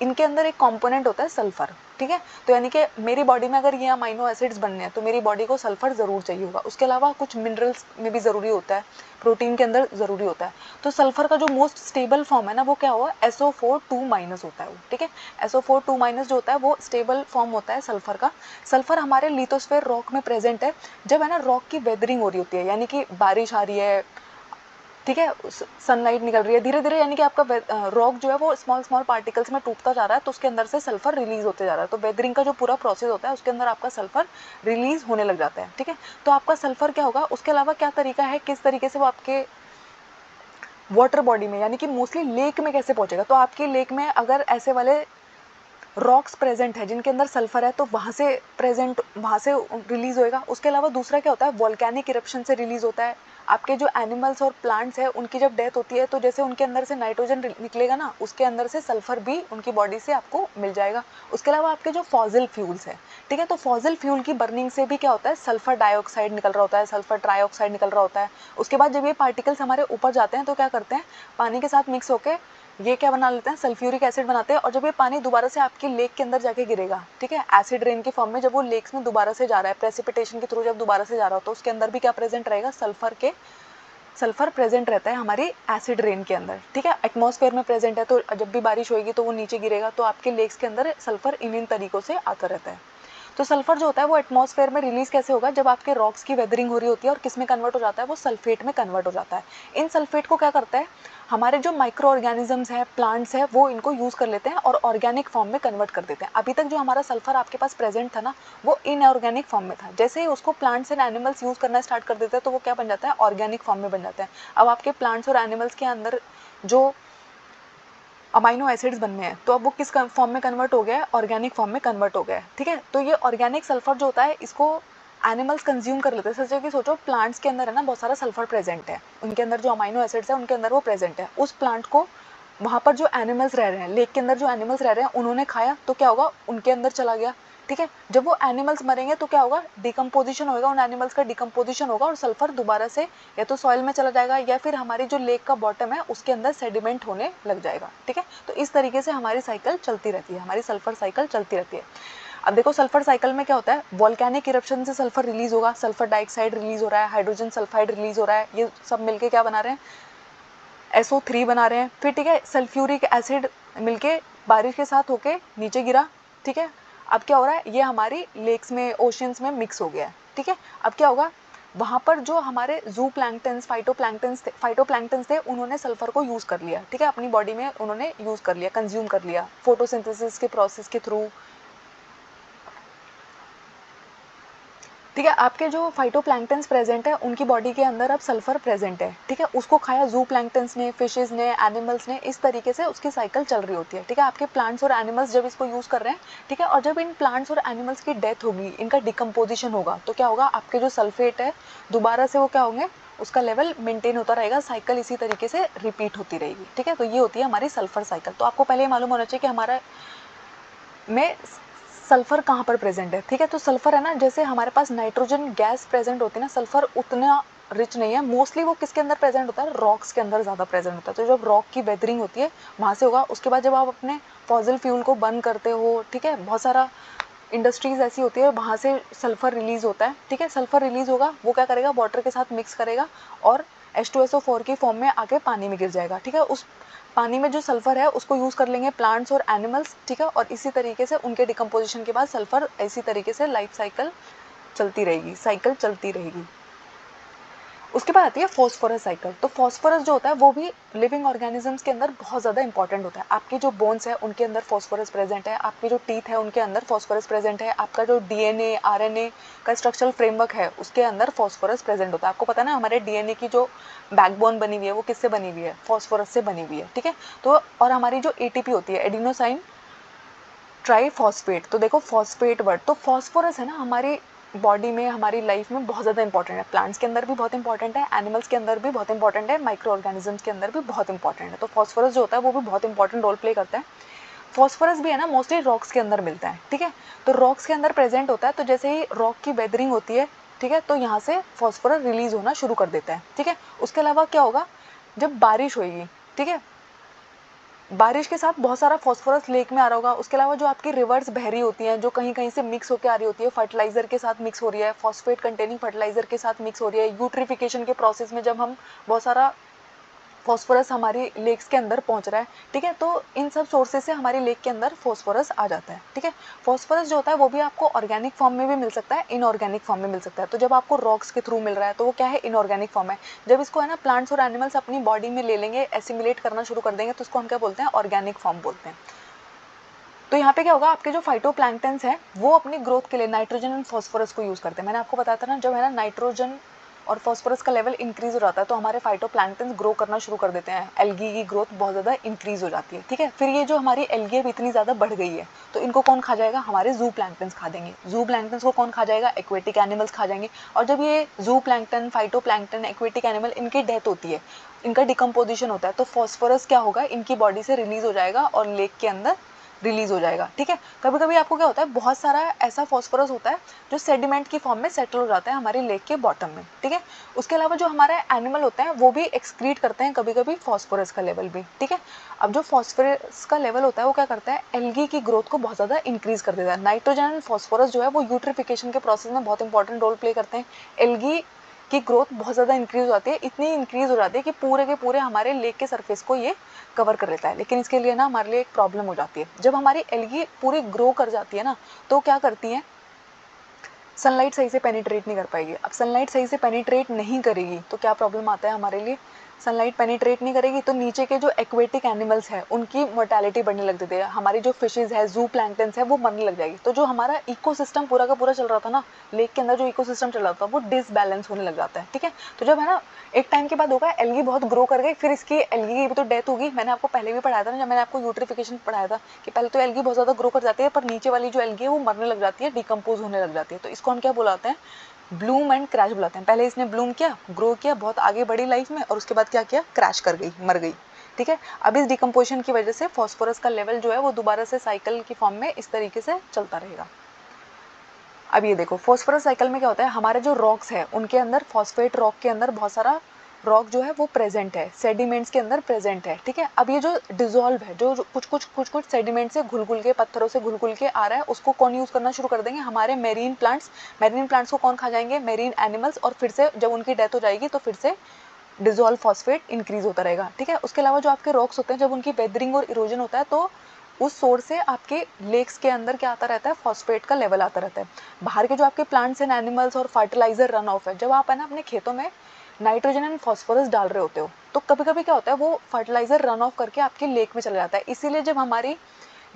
इनके अंदर एक कंपोनेंट होता है सल्फर, ठीक है। तो यानी कि मेरी बॉडी में अगर ये अमाइनो एसिड्स बनने हैं तो मेरी बॉडी को सल्फर ज़रूर चाहिए होगा। उसके अलावा कुछ मिनरल्स में भी ज़रूरी होता है, प्रोटीन के अंदर ज़रूरी होता है। तो सल्फर का जो मोस्ट स्टेबल फॉर्म है ना वो क्या हुआ, SO4 2- होता है वो, ठीक है। SO4 2- जो होता है वो स्टेबल फॉर्म होता है सल्फर का। सल्फर हमारे लिथोस्फीयर रॉक में प्रेजेंट है। जब है ना रॉक की वेदरिंग हो रही होती है, यानी कि बारिश आ रही है, ठीक है, सनलाइट निकल रही है धीरे धीरे, यानी कि आपका रॉक जो है वो स्मॉल स्मॉल पार्टिकल्स में टूटता जा रहा है, तो उसके अंदर से सल्फर रिलीज होते जा रहा है। तो वेदरिंग का जो पूरा प्रोसेस होता है उसके अंदर आपका सल्फर रिलीज होने लग जाता है, ठीक है। तो आपका सल्फर क्या होगा, उसके अलावा क्या तरीका है, किस तरीके से वो आपके वाटर बॉडी में, यानी कि मोस्टली लेक में कैसे पहुंचेगा। तो आपकी लेक में अगर ऐसे वाले रॉक्स प्रेजेंट है जिनके अंदर सल्फर है तो वहाँ से रिलीज होएगा। उसके अलावा दूसरा क्या होता है, वॉल्केनिक इरप्शन से रिलीज होता है। आपके जो एनिमल्स और प्लांट्स है उनकी जब डेथ होती है तो जैसे उनके अंदर से नाइट्रोजन निकलेगा ना, उसके अंदर से सल्फर भी उनकी बॉडी से आपको मिल जाएगा। उसके अलावा आपके जो फॉसिल फ्यूल्स है, ठीक है, तो फॉसिल फ्यूल की बर्निंग से भी क्या होता है, सल्फर डाइऑक्साइड निकल रहा होता है, सल्फर ट्राइऑक्साइड निकल रहा होता है। उसके बाद जब ये पार्टिकल्स हमारे ऊपर जाते हैं तो क्या करते हैं, पानी के साथ मिक्स होकर ये क्या बना लेते हैं, सल्फ्यूरिक एसिड बनाते हैं। और जब ये पानी दोबारा से आपकी लेक के अंदर जाके गिरेगा, ठीक है, एसिड रेन के फॉर्म में, जब वो लेक्स में दोबारा से जा रहा है, प्रेसिपिटेशन के थ्रू जब दोबारा से जा रहा हो, तो उसके अंदर भी क्या प्रेजेंट रहेगा, सल्फर प्रेजेंट रहता है हमारी एसिड रेन के अंदर, ठीक है। एटमॉस्फेयर में प्रेजेंट है, तो जब भी बारिश होगी तो वो नीचे गिरेगा, तो आपके लेक्स के अंदर सल्फर इन तरीकों से आता रहता है। तो सल्फर जो होता है वो एटमॉस्फेयर में रिलीज कैसे होगा, जब आपके रॉक्स की वेदरिंग हो रही होती है, और किस में कन्वर्ट हो जाता है, वो सल्फेट में कन्वर्ट हो जाता है। इन सल्फेट को क्या करता है, हमारे जो माइक्रो ऑर्गेनिजम्स है, प्लांट्स है, वो इनको यूज़ कर लेते हैं और ऑर्गेनिक फॉर्म में कन्वर्ट कर देते हैं। अभी तक जो हमारा सल्फर आपके पास प्रेजेंट था ना, वो इनऑर्गेनिक फॉर्म में था। जैसे ही उसको प्लांट्स एंड एनिमल्स यूज़ करना स्टार्ट कर देते हैं तो वो क्या बन जाता है, ऑर्गेनिक फॉर्म में बन जाता है। अब आपके प्लांट्स और एनिमल्स के अंदर जो अमाइनो एसिड्स बनने हैं, तो अब वो किस फॉर्म में कन्वर्ट हो गया है, ऑर्गेनिक फॉर्म में कन्वर्ट हो गया है, ठीक है। तो ये ऑर्गेनिक सल्फर जो होता है, इसको एनिमल्स कंज्यूम कर लेते हैं। सोचो प्लांट्स के अंदर है ना बहुत सारा सल्फर प्रेजेंट है, उनके अंदर जो अमाइनो एसिड्स है उनके अंदर वो प्रेजेंट है। उस प्लांट को वहाँ पर जो एनिमल्स रह रहे हैं, लेक के अंदर जो एनिमल्स रह रहे हैं, उन्होंने खाया तो क्या होगा, उनके अंदर चला गया, ठीक है। जब वो एनिमल्स मरेंगे तो क्या होगा, डिकम्पोजिशन होगा, उन एनिमल्स का डिकम्पोजिशन होगा और सल्फर दोबारा से या तो सॉइल में चला जाएगा या फिर हमारी जो लेक का बॉटम है उसके अंदर सेडिमेंट होने लग जाएगा, ठीक है। तो इस तरीके से हमारी साइकिल चलती रहती है, हमारी सल्फर साइकिल चलती रहती है। अब देखो सल्फर साइकिल में क्या होता है, वोल्केनिक इरप्शन से सल्फर रिलीज होगा, सल्फर डाइऑक्साइड रिलीज हो रहा है, हाइड्रोजन सल्फाइड रिलीज हो रहा है, ये सब मिलके क्या बना रहे हैं, SO3 बना रहे हैं। फिर ठीक है, सल्फ्यूरिक एसिड मिलके बारिश के साथ होके नीचे गिरा, ठीक है। अब क्या हो रहा है, ये हमारी लेक्स में, ओशियंस में मिक्स हो गया है, ठीक है। अब क्या होगा, वहाँ पर जो हमारे जू प्लैंक्टन्स, फाइटोप्लैंक्टन्स थे, उन्होंने सल्फर को यूज़ कर लिया, ठीक है, अपनी बॉडी में उन्होंने यूज़ कर लिया, कंज्यूम कर लिया फोटोसिंथेसिस के प्रोसेस के थ्रू, ठीक है। आपके जो फाइटोप्लैंक्टन्स प्रेजेंट है उनकी बॉडी के अंदर अब सल्फर प्रेजेंट है, ठीक है, उसको खाया जू प्लैंक्टन्स ने, फिशेज ने, एनिमल्स ने, इस तरीके से उसकी साइकिल चल रही होती है, ठीक है। आपके प्लांट्स और एनिमल्स जब इसको यूज़ कर रहे हैं, ठीक है, और जब इन प्लांट्स और एनिमल्स की डेथ होगी, इनका डिकम्पोजिशन होगा, तो क्या होगा, आपके जो सल्फेट है दोबारा से वो क्या होंगे, उसका लेवल मेंटेन होता रहेगा, साइकिल इसी तरीके से रिपीट होती रहेगी, ठीक है। तो ये होती है हमारी सल्फर साइकिल। तो आपको पहले मालूम होना चाहिए कि हमारा में सल्फर कहाँ पर प्रेजेंट है, ठीक है। तो सल्फर है ना, जैसे हमारे पास नाइट्रोजन गैस प्रेजेंट होती है ना, सल्फर उतना रिच नहीं है, मोस्टली वो किसके अंदर प्रेजेंट होता है, रॉक्स के अंदर ज़्यादा प्रेजेंट होता है। तो जब रॉक की वेदरिंग होती है वहाँ से होगा। उसके बाद जब आप अपने फॉसिल फ्यूल को बर्न करते हो, ठीक है, बहुत सारा इंडस्ट्रीज ऐसी होती है, वहाँ से सल्फर रिलीज होता है, ठीक है। सल्फर रिलीज होगा, वो क्या करेगा, वाटर के साथ मिक्स करेगा और H2SO4 की फॉर्म में आके पानी में गिर जाएगा, ठीक है। उस पानी में जो सल्फर है उसको यूज़ कर लेंगे प्लांट्स और एनिमल्स, ठीक है, और इसी तरीके से उनके डिकम्पोजिशन के बाद सल्फर इसी तरीके से लाइफ साइकिल चलती रहेगी, साइकिल चलती रहेगी। उसके बाद आती है फॉस्फोरस साइकिल। तो फॉस्फोरस जो होता है वो भी लिविंग ऑर्गेनिजम्स के अंदर बहुत ज़्यादा इंपॉर्टेंट होता है। आपकी जो बोन्स है उनके अंदर फॉस्फोरस प्रेजेंट है, आपके जो टीथ है उनके अंदर फॉस्फोरस प्रेजेंट है, आपका जो DNA RNA का स्ट्रक्चरल फ्रेमवर्क है उसके अंदर फॉस्फोरस प्रेजेंट होता है। आपको पता है ना, हमारे DNA की जो बैकबोन बनी हुई है वो किससे बनी हुई है, फॉस्फोरस से बनी हुई है, ठीक है। तो और हमारी जो ATP होती है, एडिनोसाइन ट्राइफॉस्फेट, तो देखो फॉस्फेट वर्ड, तो फॉस्फोरस है ना हमारी बॉडी में, हमारी लाइफ में बहुत ज़्यादा इंपॉर्टेंट है। प्लांट्स के अंदर भी बहुत इंपॉर्टेंट है, एनिमल्स के अंदर भी बहुत इंपॉर्टेंट है, माइक्रो ऑर्गेनिजम्स के अंदर भी बहुत इंपॉर्टेंट है। तो फॉस्फोरस जो होता है वो भी बहुत इंपॉर्टेंट रोल प्ले करता है। फॉस्फोरस भी है ना मोस्टली रॉक्स के अंदर मिलता है, ठीक है। तो रॉक्स के अंदर प्रेजेंट होता है, तो जैसे ही रॉक की वेदरिंग होती है, ठीक है, तो यहाँ से फॉस्फोरस रिलीज होना शुरू कर देता है, ठीक है। उसके अलावा क्या होगा, जब बारिश होगी, ठीक है, बारिश के साथ बहुत सारा फॉस्फोरस लेक में आ रहा होगा। उसके अलावा जो आपकी रिवर्स बह रही होती हैं, जो कहीं कहीं से मिक्स होकर आ रही होती है, फर्टिलाइजर के साथ मिक्स हो रही है, फॉस्फेट कंटेनिंग फर्टिलाइजर के साथ मिक्स हो रही है, यूट्रिफिकेशन के प्रोसेस में जब हम बहुत सारा फॉस्फोरस हमारी लेक्स के अंदर पहुंच रहा है, ठीक है, तो इन सब सोर्सेज से हमारी लेक के अंदर फॉस्फोरस आ जाता है, ठीक है। फॉस्फोरस जो होता है वो भी आपको ऑर्गेनिक फॉर्म में भी मिल सकता है, इनऑर्गेनिक फॉर्म में मिल सकता है। तो जब आपको रॉक्स के थ्रू मिल रहा है तो वो क्या है, इनऑर्गेनिक फॉर्म है। जब इसको है ना प्लांट्स और एनिमल्स अपनी बॉडी में ले लेंगे, एसिमिलेट करना शुरू कर देंगे, तो उसको हम क्या बोलते हैं, ऑर्गेनिक फॉर्म बोलते हैं। तो यहाँ पे क्या होगा, आपके जो फाइटोप्लैंक्टन्स हैं वो अपनी ग्रोथ के लिए नाइट्रोजन एंड फॉस्फोरस को यूज़ करते हैं। मैंने आपको बताया था ना, जब है ना नाइट्रोजन और फॉस्फोरस का लेवल इंक्रीज हो जाता है तो हमारे फाइटोप्लैंक्टन ग्रो करना शुरू कर देते हैं, एल्गी की ग्रोथ बहुत ज़्यादा इंक्रीज हो जाती है। ठीक है, फिर ये जो हमारी एल्गी अब इतनी ज़्यादा बढ़ गई है तो इनको कौन खा जाएगा, हमारे जू प्लैंक्टन खा देंगे। जू प्लैंक्टन को कौन खा जाएगा, एक्वेटिक एनिमल्स खा जाएंगे। और जब ये जू प्लैंक्टन, फाइटोप्लैंक्टन, एक्वेटिक एनिमल इनकी डेथ होती है, इनका डिकम्पोजिशन होता है, तो फॉस्फोरस क्या होगा, इनकी बॉडी से रिलीज हो जाएगा और लेक के अंदर रिलीज हो जाएगा। ठीक है, कभी कभी आपको क्या होता है, बहुत सारा ऐसा फॉस्फोरस होता है जो सेडिमेंट की फॉर्म में सेटल हो जाता है हमारे लेक के बॉटम में। ठीक है, उसके अलावा जो हमारे एनिमल होते हैं वो भी एक्सक्रीट करते हैं कभी कभी फॉस्फोरस का लेवल भी। ठीक है, अब जो फॉस्फोरस का लेवल होता है वो क्या करता है, एल्गी की ग्रोथ को बहुत ज़्यादा इंक्रीज कर देता है। नाइट्रोजन एंड फॉस्फोरस जो है वो यूट्रिफिकेशन के प्रोसेस में बहुत इंपॉर्टेंट रोल प्ले करते हैं। एल्गी की ग्रोथ बहुत ज़्यादा इंक्रीज हो जाती है, इतनी इंक्रीज हो जाती है कि पूरे के पूरे हमारे लेक के सरफेस को ये कवर कर लेता है। लेकिन इसके लिए ना हमारे लिए एक प्रॉब्लम हो जाती है, जब हमारी एल्गी पूरी ग्रो कर जाती है ना तो क्या करती है, सनलाइट सही से पेनिट्रेट नहीं कर पाएगी। अब सनलाइट सही से पेनिट्रेट नहीं करेगी तो क्या प्रॉब्लम आता है हमारे लिए, सनलाइट पेनिट्रेट नहीं करेगी तो नीचे के जो एक्वेटिक एनिमल्स हैं उनकी मोर्टेलिटी बढ़ने लग जाती है, हमारी जो फिशेज है, जू प्लैंक्टन्स है वो मरने लग जाएगी। तो जो हमारा इकोसिस्टम पूरा का पूरा चल रहा था ना, लेक के अंदर जो इकोसिस्टम चल रहा था वो डिसबैलेंस होने लग जाता है। ठीक है, तो जब है ना एक टाइम के बाद होगा, एल्गी बहुत ग्रो कर गई, फिर इसकी एल्गी की भी तो डेथ होगी। मैंने आपको पहले भी पढ़ाया था ना, जब मैंने आपको यूट्रिफिकेशन पढ़ाया था कि पहले तो एल्गी बहुत ज़्यादा ग्रो कर जाती है पर नीचे वाली जो एल्गी है वो मरने लग जाती है, डिकम्पोज होने लग जाती है। तो इसको हम क्या बुलाते हैं, ब्लूम एंड क्रैश बुलाते हैं। पहले इसने ब्लूम किया, ग्रो किया, बहुत आगे बढ़ी लाइफ में और उसके बाद क्या किया, क्रैश कर गई, मर गई। ठीक है, अब इस डिकम्पोजिशन की वजह से फॉस्फोरस का लेवल जो है वो दोबारा से साइकिल की फॉर्म में इस तरीके से चलता रहेगा। अब ये देखो, फॉस्फोरस साइकिल में क्या होता है, हमारे जो रॉक्स है उनके अंदर, फॉस्फेट रॉक के अंदर बहुत सारा रॉक जो है वो प्रेजेंट है, सेडिमेंट्स के अंदर प्रेजेंट है। ठीक है, अब ये जो डिजोल्व है, जो कुछ सेडिमेंट से घुल घुल के, पत्थरों से घुल घुल के आ रहा है, उसको कौन यूज़ करना शुरू कर देंगे, हमारे मेरीन प्लांट्स। मेरीन प्लांट्स को कौन खा जाएंगे, मेरीन एनिमल्स, और फिर से जब उनकी डेथ हो जाएगी तो फिर से डिजोल्व फॉस्फेट इंक्रीज होता रहेगा। ठीक है, उसके अलावा जो आपके रॉक्स होते हैं जब उनकी वेदरिंग और इरोजन होता है तो उस सोर्स से आपके लेक्स के अंदर क्या आता रहता है, फॉस्फेट का लेवल आता रहता है। बाहर के जो आपके प्लांट्स एंड एनिमल्स और फर्टिलाइजर रन ऑफ है, जब आप है ना अपने खेतों में नाइट्रोजन एंड फॉस्फोरस डाल रहे होते हो तो कभी कभी क्या होता है, वो फर्टिलाइजर रन ऑफ करके आपके लेक में चला जाता है। इसीलिए जब हमारी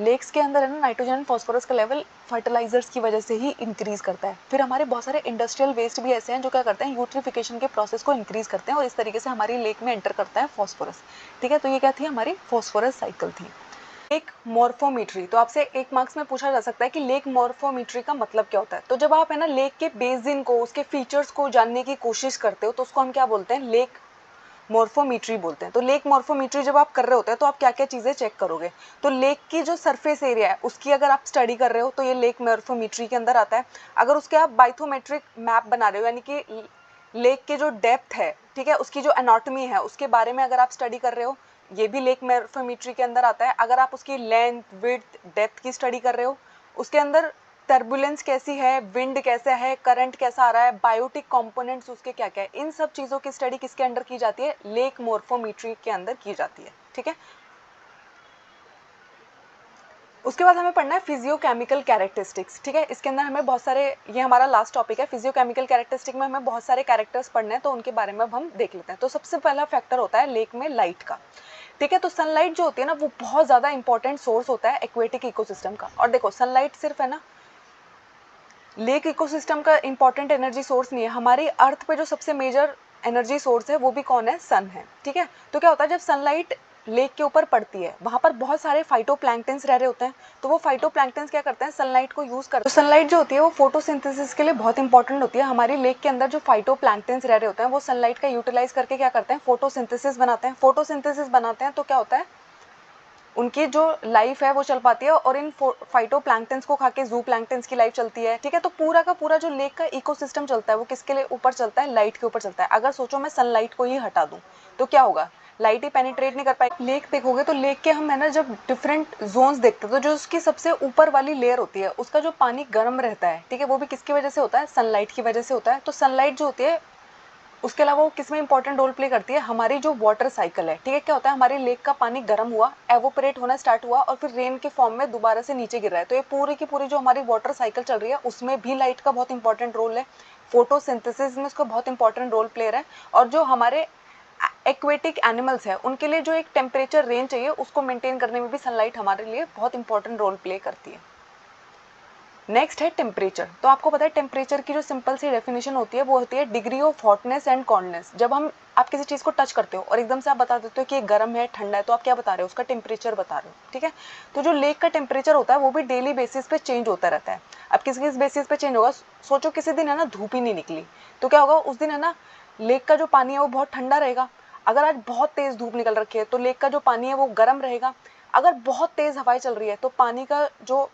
लेक्स के अंदर है ना नाइट्रोजन एंड फॉस्फोरस का लेवल फर्टिलाइजर्स की वजह से ही इंक्रीज करता है। फिर हमारे बहुत सारे इंडस्ट्रियल वेस्ट भी ऐसे हैं जो क्या करते हैं, यूट्रिफिकेशन के प्रोसेस को इंक्रीज करते हैं और इस तरीके से हमारी लेक में एंटर करता है फॉस्फोरस। ठीक है, तो ये क्या थी, हमारी फॉस्फोरस साइकिल थी। लेक मॉर्फोमेट्री, तो आपसे 1 मार्क्स में पूछा जा सकता है कि लेक मॉर्फोमेट्री का मतलब क्या होता है। तो जब आप है ना लेक के बेसिन को, उसके फीचर्स को जानने की कोशिश करते हो तो उसको हम क्या बोलते हैं, लेक मॉर्फोमेट्री बोलते हैं। तो लेक मॉर्फोमेट्री जब आप कर रहे होते हैं तो आप क्या क्या चीज़ें चेक करोगे, तो लेक की जो सरफेस एरिया है उसकी अगर आप स्टडी कर रहे हो तो ये लेक मॉर्फोमेट्री के अंदर आता है। अगर उसके आप बाइथोमेट्रिक मैप बना रहे हो, यानी कि लेक के जो डेप्थ है, ठीक है, उसकी जो एनाटॉमी है उसके बारे में अगर आप स्टडी कर रहे हो, ये भी लेक मॉर्फोमेट्री के अंदर आता है। अगर आप उसकी लेंथ, विड्थ, डेप्थ की स्टडी कर रहे हो, उसके अंदर टर्बुलेंस कैसी है, विंड कैसा है, करंट कैसा आ रहा है, बायोटिक कंपोनेंट्स उसके क्या क्या है, इन सब चीज़ों की स्टडी किसके अंडर की जाती है, लेक मॉर्फोमेट्री के अंदर की जाती है। ठीक है, उसके बाद हमें पढ़ना है फिजियोकेमिकल कैरेक्टरिस्टिक्स। ठीक है, इसके अंदर हमें बहुत सारे, ये हमारा लास्ट टॉपिक है, फिजियोकेमिकल कैरेक्टरिस्टिक में हमें बहुत सारे कैरेक्टर्स पढ़ने हैं तो उनके बारे में अब हम देख लेते हैं। तो सबसे पहला फैक्टर होता है लेक में लाइट का। ठीक है, तो सनलाइट जो होती है ना वो बहुत ज़्यादा इंपॉर्टेंट सोर्स होता है एक्वेटिक इकोसिस्टम का। और देखो, सनलाइट सिर्फ है ना लेक इकोसिस्टम का इंपॉर्टेंट एनर्जी सोर्स नहीं है, हमारी अर्थ पे जो सबसे मेजर एनर्जी सोर्स है वो भी कौन है, सन है। ठीक है, तो क्या होता है जब सनलाइट लेक के ऊपर पड़ती है, वहाँ पर बहुत सारे फाइटोप्लैंक्टन्स रह रहे होते हैं, तो वो फाइटोप्लैंक्टन्स क्या करते हैं, सनलाइट को यूज़ करते हैं। तो सनलाइट जो होती है वो फोटोसिंथेसिस के लिए बहुत इंपॉर्टेंट होती है। हमारी लेक के अंदर जो फाइटोप्लैंक्टन्स रह रहे होते हैं वो सनलाइट का यूटिलाइज करके क्या करते हैं, फोटोसिंथेसिस बनाते हैं। फोटोसिंथेसिस बनाते हैं तो क्या होता है, उनकी जो लाइफ है वो चल पाती है और इन फाइटोप्लैंक्टन्स को खा के जू प्लैंक्टन्स की लाइफ चलती है। ठीक है, तो पूरा का पूरा जो लेक का इकोसिस्टम चलता है वो किसके लिए ऊपर चलता है, लाइट के ऊपर चलता है। अगर सोचो मैं सनलाइट को ही हटा दूं तो क्या होगा, लाइट ही पेनिट्रेट नहीं कर पाएगी। लेक देखोगे तो लेक के हम है ना जब डिफरेंट जोन्स देखते हैं तो जो उसकी सबसे ऊपर वाली लेयर होती है उसका जो पानी गर्म रहता है, ठीक है, वो भी किसकी वजह से होता है, सनलाइट की वजह से होता है। तो सनलाइट जो होती है उसके अलावा वो किसमें इंपॉर्टेंट रोल प्ले करती है, हमारी जो वाटर साइकिल है। ठीक है, क्या होता है, हमारी लेक का पानी गर्म हुआ, एवोपरेट होना स्टार्ट हुआ और फिर रेन के फॉर्म में दोबारा से नीचे गिर रहा है। तो ये पूरी की पूरी जो हमारी वाटर साइकिल चल रही है उसमें भी लाइट का बहुत इंपॉर्टेंट रोल है। फोटोसिंथेसिस में उसका बहुत इंपॉर्टेंट रोल प्ले है। और जो हमारे एक्वेटिक एनिमल्स है उनके लिए जो एक टेम्परेचर रेंज चाहिए उसको मेंटेन करने में भी सनलाइट हमारे लिए बहुत इंपॉर्टेंट रोल प्ले करती है। नेक्स्ट है टेम्परेचर। तो आपको पता है टेम्परेचर की जो सिंपल सी डेफिनेशन होती है वो होती है degree of hotness and coldness. जब आप किसी चीज़ को टच करते हो और एकदम से आप बता देते हो कि ये गर्म है ठंडा है, तो आप क्या बता रहे हो, उसका टेम्परेचर बता रहे हो, ठीक है। तो जो लेक का टेम्परेचर होता है वो भी डेली बेसिस पे चेंज होता रहता है। अब किस किस बेसिस पे चेंज होगा, सोचो किसी दिन है ना धूप ही नहीं निकली, तो क्या होगा उस दिन है ना, लेक का जो पानी है वो बहुत ठंडा रहेगा। अगर आज बहुत तेज धूप निकल रखी है तो लेक का जो पानी है वो गर्म रहेगा। अगर बहुत तेज हवाएं चल रही है तो पानी का जो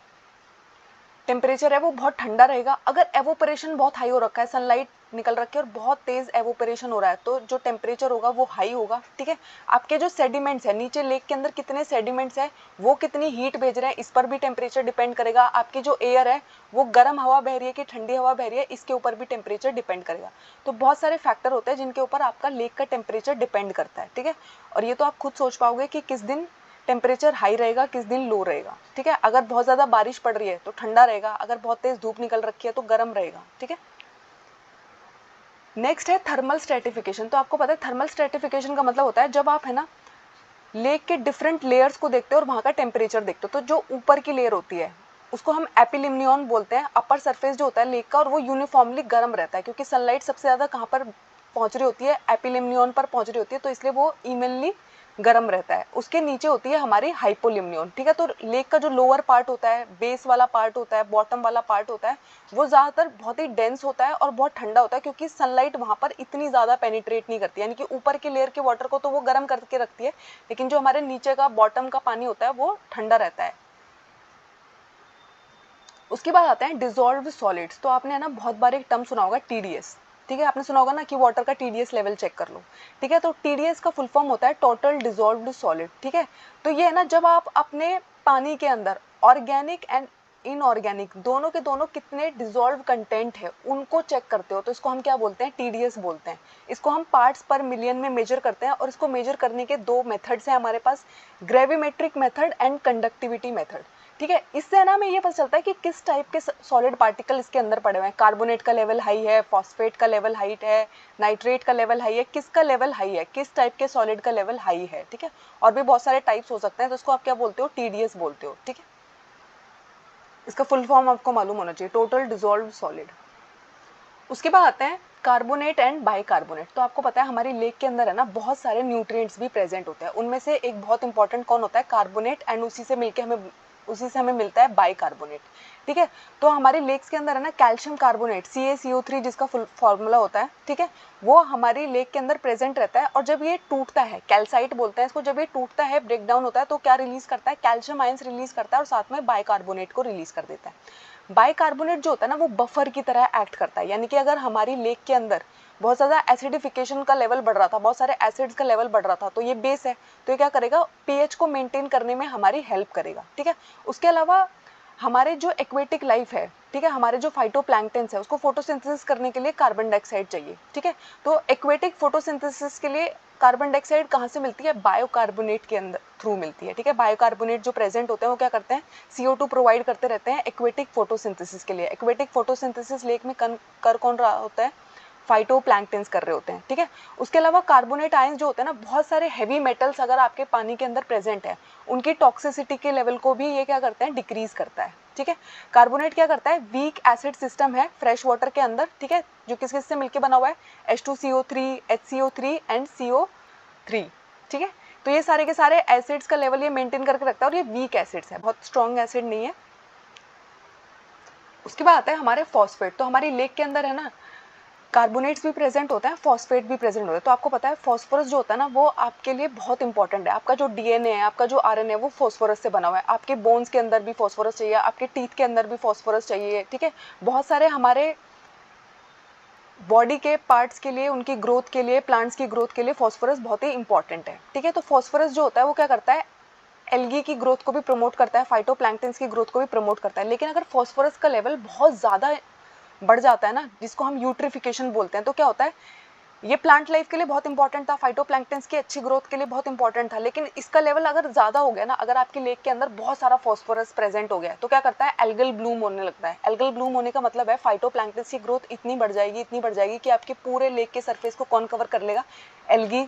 टेम्परेचर है वो बहुत ठंडा रहेगा। अगर एवोपरेशन बहुत हाई हो रखा है, सनलाइट निकल रखी है और बहुत तेज एवोपरेशन हो रहा है, तो जो टेम्परेचर होगा वो हाई होगा, ठीक है। आपके जो सेडिमेंट्स है नीचे लेक के अंदर कितने सेडिमेंट्स है, वो कितनी हीट भेज रहे हैं, इस पर भी टेम्परेचर डिपेंड करेगा। आपकी जो एयर है वो गर्म हवा बह रही है कि ठंडी हवा बह रही है, इसके ऊपर भी टेम्परेचर डिपेंड करेगा। तो बहुत सारे फैक्टर होते हैं जिनके ऊपर आपका लेक का टेम्परेचर डिपेंड करता है, ठीक है। और ये तो आप खुद सोच पाओगे कि किस दिन टेम्परेचर हाई रहेगा, किस दिन लो रहेगा, ठीक है। अगर बहुत ज़्यादा बारिश पड़ रही है तो ठंडा रहेगा, अगर बहुत तेज धूप निकल रखी है तो गर्म रहेगा, ठीक है। नेक्स्ट है थर्मल स्ट्रेटिफिकेशन। तो आपको पता है थर्मल स्ट्रेटिफिकेशन का मतलब होता है जब आप है ना लेक के डिफरेंट लेयर्स को देखते हो और वहाँ का टेम्परेचर देखते हो। तो जो ऊपर की लेयर होती है उसको हम एपिलिम्नियन बोलते हैं, अपर सरफेस जो होता है लेक का, और वो यूनिफॉर्मली गर्म रहता है क्योंकि सनलाइट सबसे ज़्यादा कहाँ पर पहुँच रही होती है, एपिलिम्नियन पर पहुँच रही होती है, तो इसलिए वो इवनली गर्म रहता है। उसके नीचे होती है हमारी हाइपोलिम्नियन, ठीक है। तो लेक का जो लोअर पार्ट होता है, बेस वाला पार्ट होता है, बॉटम वाला पार्ट होता है, वो ज़्यादातर बहुत ही डेंस होता है और बहुत ठंडा होता है क्योंकि सनलाइट वहाँ पर इतनी ज़्यादा पेनिट्रेट नहीं करती है। यानी कि ऊपर के लेयर के वाटर को तो वो गर्म करके रखती है, लेकिन जो हमारे नीचे का बॉटम का पानी होता है वो ठंडा रहता है। उसके बाद आते हैं डिजॉल्व सॉलिड्स। तो आपने है ना बहुत बार एक टर्म सुना होगा TDS, ठीक है। आपने सुना होगा ना कि वाटर का TDS लेवल चेक कर लो, ठीक है। तो TDS का फुल फॉर्म होता है टोटल डिजॉल्व्ड सॉलिड, ठीक है। तो ये है ना जब आप अपने पानी के अंदर ऑर्गेनिक एंड इनऑर्गेनिक दोनों के दोनों कितने डिजॉल्व कंटेंट है उनको चेक करते हो, तो इसको हम क्या बोलते हैं, TDS बोलते हैं। इसको हम पार्ट्स पर मिलियन में मेजर करते हैं और इसको मेजर करने के दो मेथड्स हैं हमारे पास, gravimetric method and conductivity method, ठीक है। इससे है ना हमें ये पता चलता है कि किस टाइप के सॉलिड पार्टिकल इसके अंदर पड़े हुए हैं। कार्बोनेट का लेवल हाई है, फॉस्फेट का लेवल हाई है, नाइट्रेट का लेवल हाई है, किसका लेवल हाई है, किस टाइप के सॉलिड का लेवल हाई है, ठीक है। और भी बहुत सारे टाइप्स हो सकते हैं, तो इसको आप क्या बोलते हो, TDS बोलते हो, ठीक है। इसका फुल फॉर्म आपको मालूम होना चाहिए, टोटल डिजॉल्व सॉलिड। उसके बाद आते हैं कार्बोनेट एंड बाइकार्बोनेट। तो आपको पता है हमारी लेक के अंदर है ना बहुत सारे न्यूट्रिएंट्स भी प्रेजेंट होते हैं, उनमें से एक बहुत इंपॉर्टेंट कौन होता है, कार्बोनेट, एंड उसी से हमें मिलता है बाइकार्बोनेट, ठीक है। तो हमारे लेक्स के अंदर है ना कैल्शियम कार्बोनेट CaCO3 जिसका फुल फॉर्मूला होता है, ठीक है, वो हमारी लेक के अंदर प्रेजेंट रहता है। और जब ये टूटता है, कैल्साइट बोलते हैं इसको, जब ये टूटता है ब्रेक डाउन होता है तो क्या रिलीज करता है, कैल्शियम आयंस रिलीज करता है और साथ में बाइकार्बोनेट को रिलीज कर देता है। बाइकार्बोनेट जो होता है ना वो बफर की तरह एक्ट करता है। यानी कि अगर हमारी लेक के अंदर बहुत ज़्यादा एसिडिफिकेशन का लेवल बढ़ रहा था, बहुत सारे एसिड्स का लेवल बढ़ रहा था, तो ये बेस है, तो ये क्या करेगा, पीएच को मेंटेन करने में हमारी हेल्प करेगा, ठीक है। उसके अलावा हमारे जो एक्वेटिक लाइफ है, ठीक है, हमारे जो फाइटोप्लैंक्टन्स है उसको फोटोसिंथेसिस करने के लिए कार्बन डाइऑक्साइड चाहिए, ठीक है। तो एक्वेटिक फोटोसिंथेसिस के लिए कार्बन डाइऑक्साइड कहाँ से मिलती है, बायोकार्बोनेट के अंदर थ्रू मिलती है, ठीक है। बायोकार्बोनेट जो प्रेजेंट होते हैं वो क्या करते हैं, CO2 प्रोवाइड करते रहते हैं एक्वेटिक फोटोसिंथेसिस के लिए। एक्वेटिक फोटोसिंथेसिस लेक में कर कौन रहा होता है, फाइटोप्लैंक्टन्स कर रहे होते हैं, ठीक है। उसके अलावा कार्बोनेट आयंस जो होते हैं ना, बहुत सारे हैवी मेटल्स अगर आपके पानी के अंदर प्रेजेंट है, उनकी टॉक्सिसिटी के लेवल को भी ये क्या करते हैं, डिक्रीज करता है, ठीक है। कार्बोनेट क्या करता है, वीक एसिड सिस्टम है फ्रेश वाटर के अंदर, ठीक है, जो किस किस से मिलकर बना हुआ है, H2CO3, HCO3 एंड CO3, ठीक है। तो ये सारे के सारे एसिड्स का लेवल ये मेंटेन करके रखता है और ये वीक एसिड्स है, बहुत स्ट्रॉन्ग एसिड नहीं है। उसके बाद आता है हमारे फॉस्फेट। तो हमारी लेक के अंदर है ना कार्बोनेट्स भी प्रेजेंट होता है, फॉस्फेट भी प्रेजेंट होता है। तो आपको पता है फॉस्फोरस जो होता है ना वो आपके लिए बहुत इंपॉर्टेंट है। आपका जो DNA है, आपका जो RNA है वो फॉस्फोरस से बना हुआ है। आपके बोन्स के अंदर भी फॉस्फोरस चाहिए, आपके टीथ के अंदर भी फॉस्फोरस चाहिए, ठीक है। बहुत सारे हमारे बॉडी के पार्ट्स के लिए, उनकी ग्रोथ के लिए, प्लांट्स की ग्रोथ के लिए फॉस्फोरस बहुत ही इंपॉर्टेंट है, ठीक है। तो फॉस्फोरस जो होता है वो क्या करता है, एल्गी की ग्रोथ को भी प्रमोट करता है, फाइटोप्लैंक्टन्स की ग्रोथ को भी प्रमोट करता है। लेकिन अगर फॉस्फोरस का लेवल बहुत ज़्यादा बढ़ जाता है ना, जिसको हम यूट्रिफिकेशन बोलते हैं, तो क्या होता है, ये प्लांट लाइफ के लिए बहुत इंपॉर्टेंट था, फाइटोप्लैंक्टन्स की अच्छी ग्रोथ के लिए बहुत इंपॉर्टेंट था, लेकिन इसका लेवल अगर ज़्यादा हो गया ना, अगर आपकी लेक के अंदर बहुत सारा फॉस्फोरस प्रेजेंट हो गया तो क्या करता है, एल्गल ब्लूम होने लगता है। एल्गल ब्लूम होने का मतलब है फाइटोप्लैंक्टन्स की ग्रोथ इतनी बढ़ जाएगी कि आपके पूरे लेक के सरफेस को कौन कवर कर लेगा, एल्गी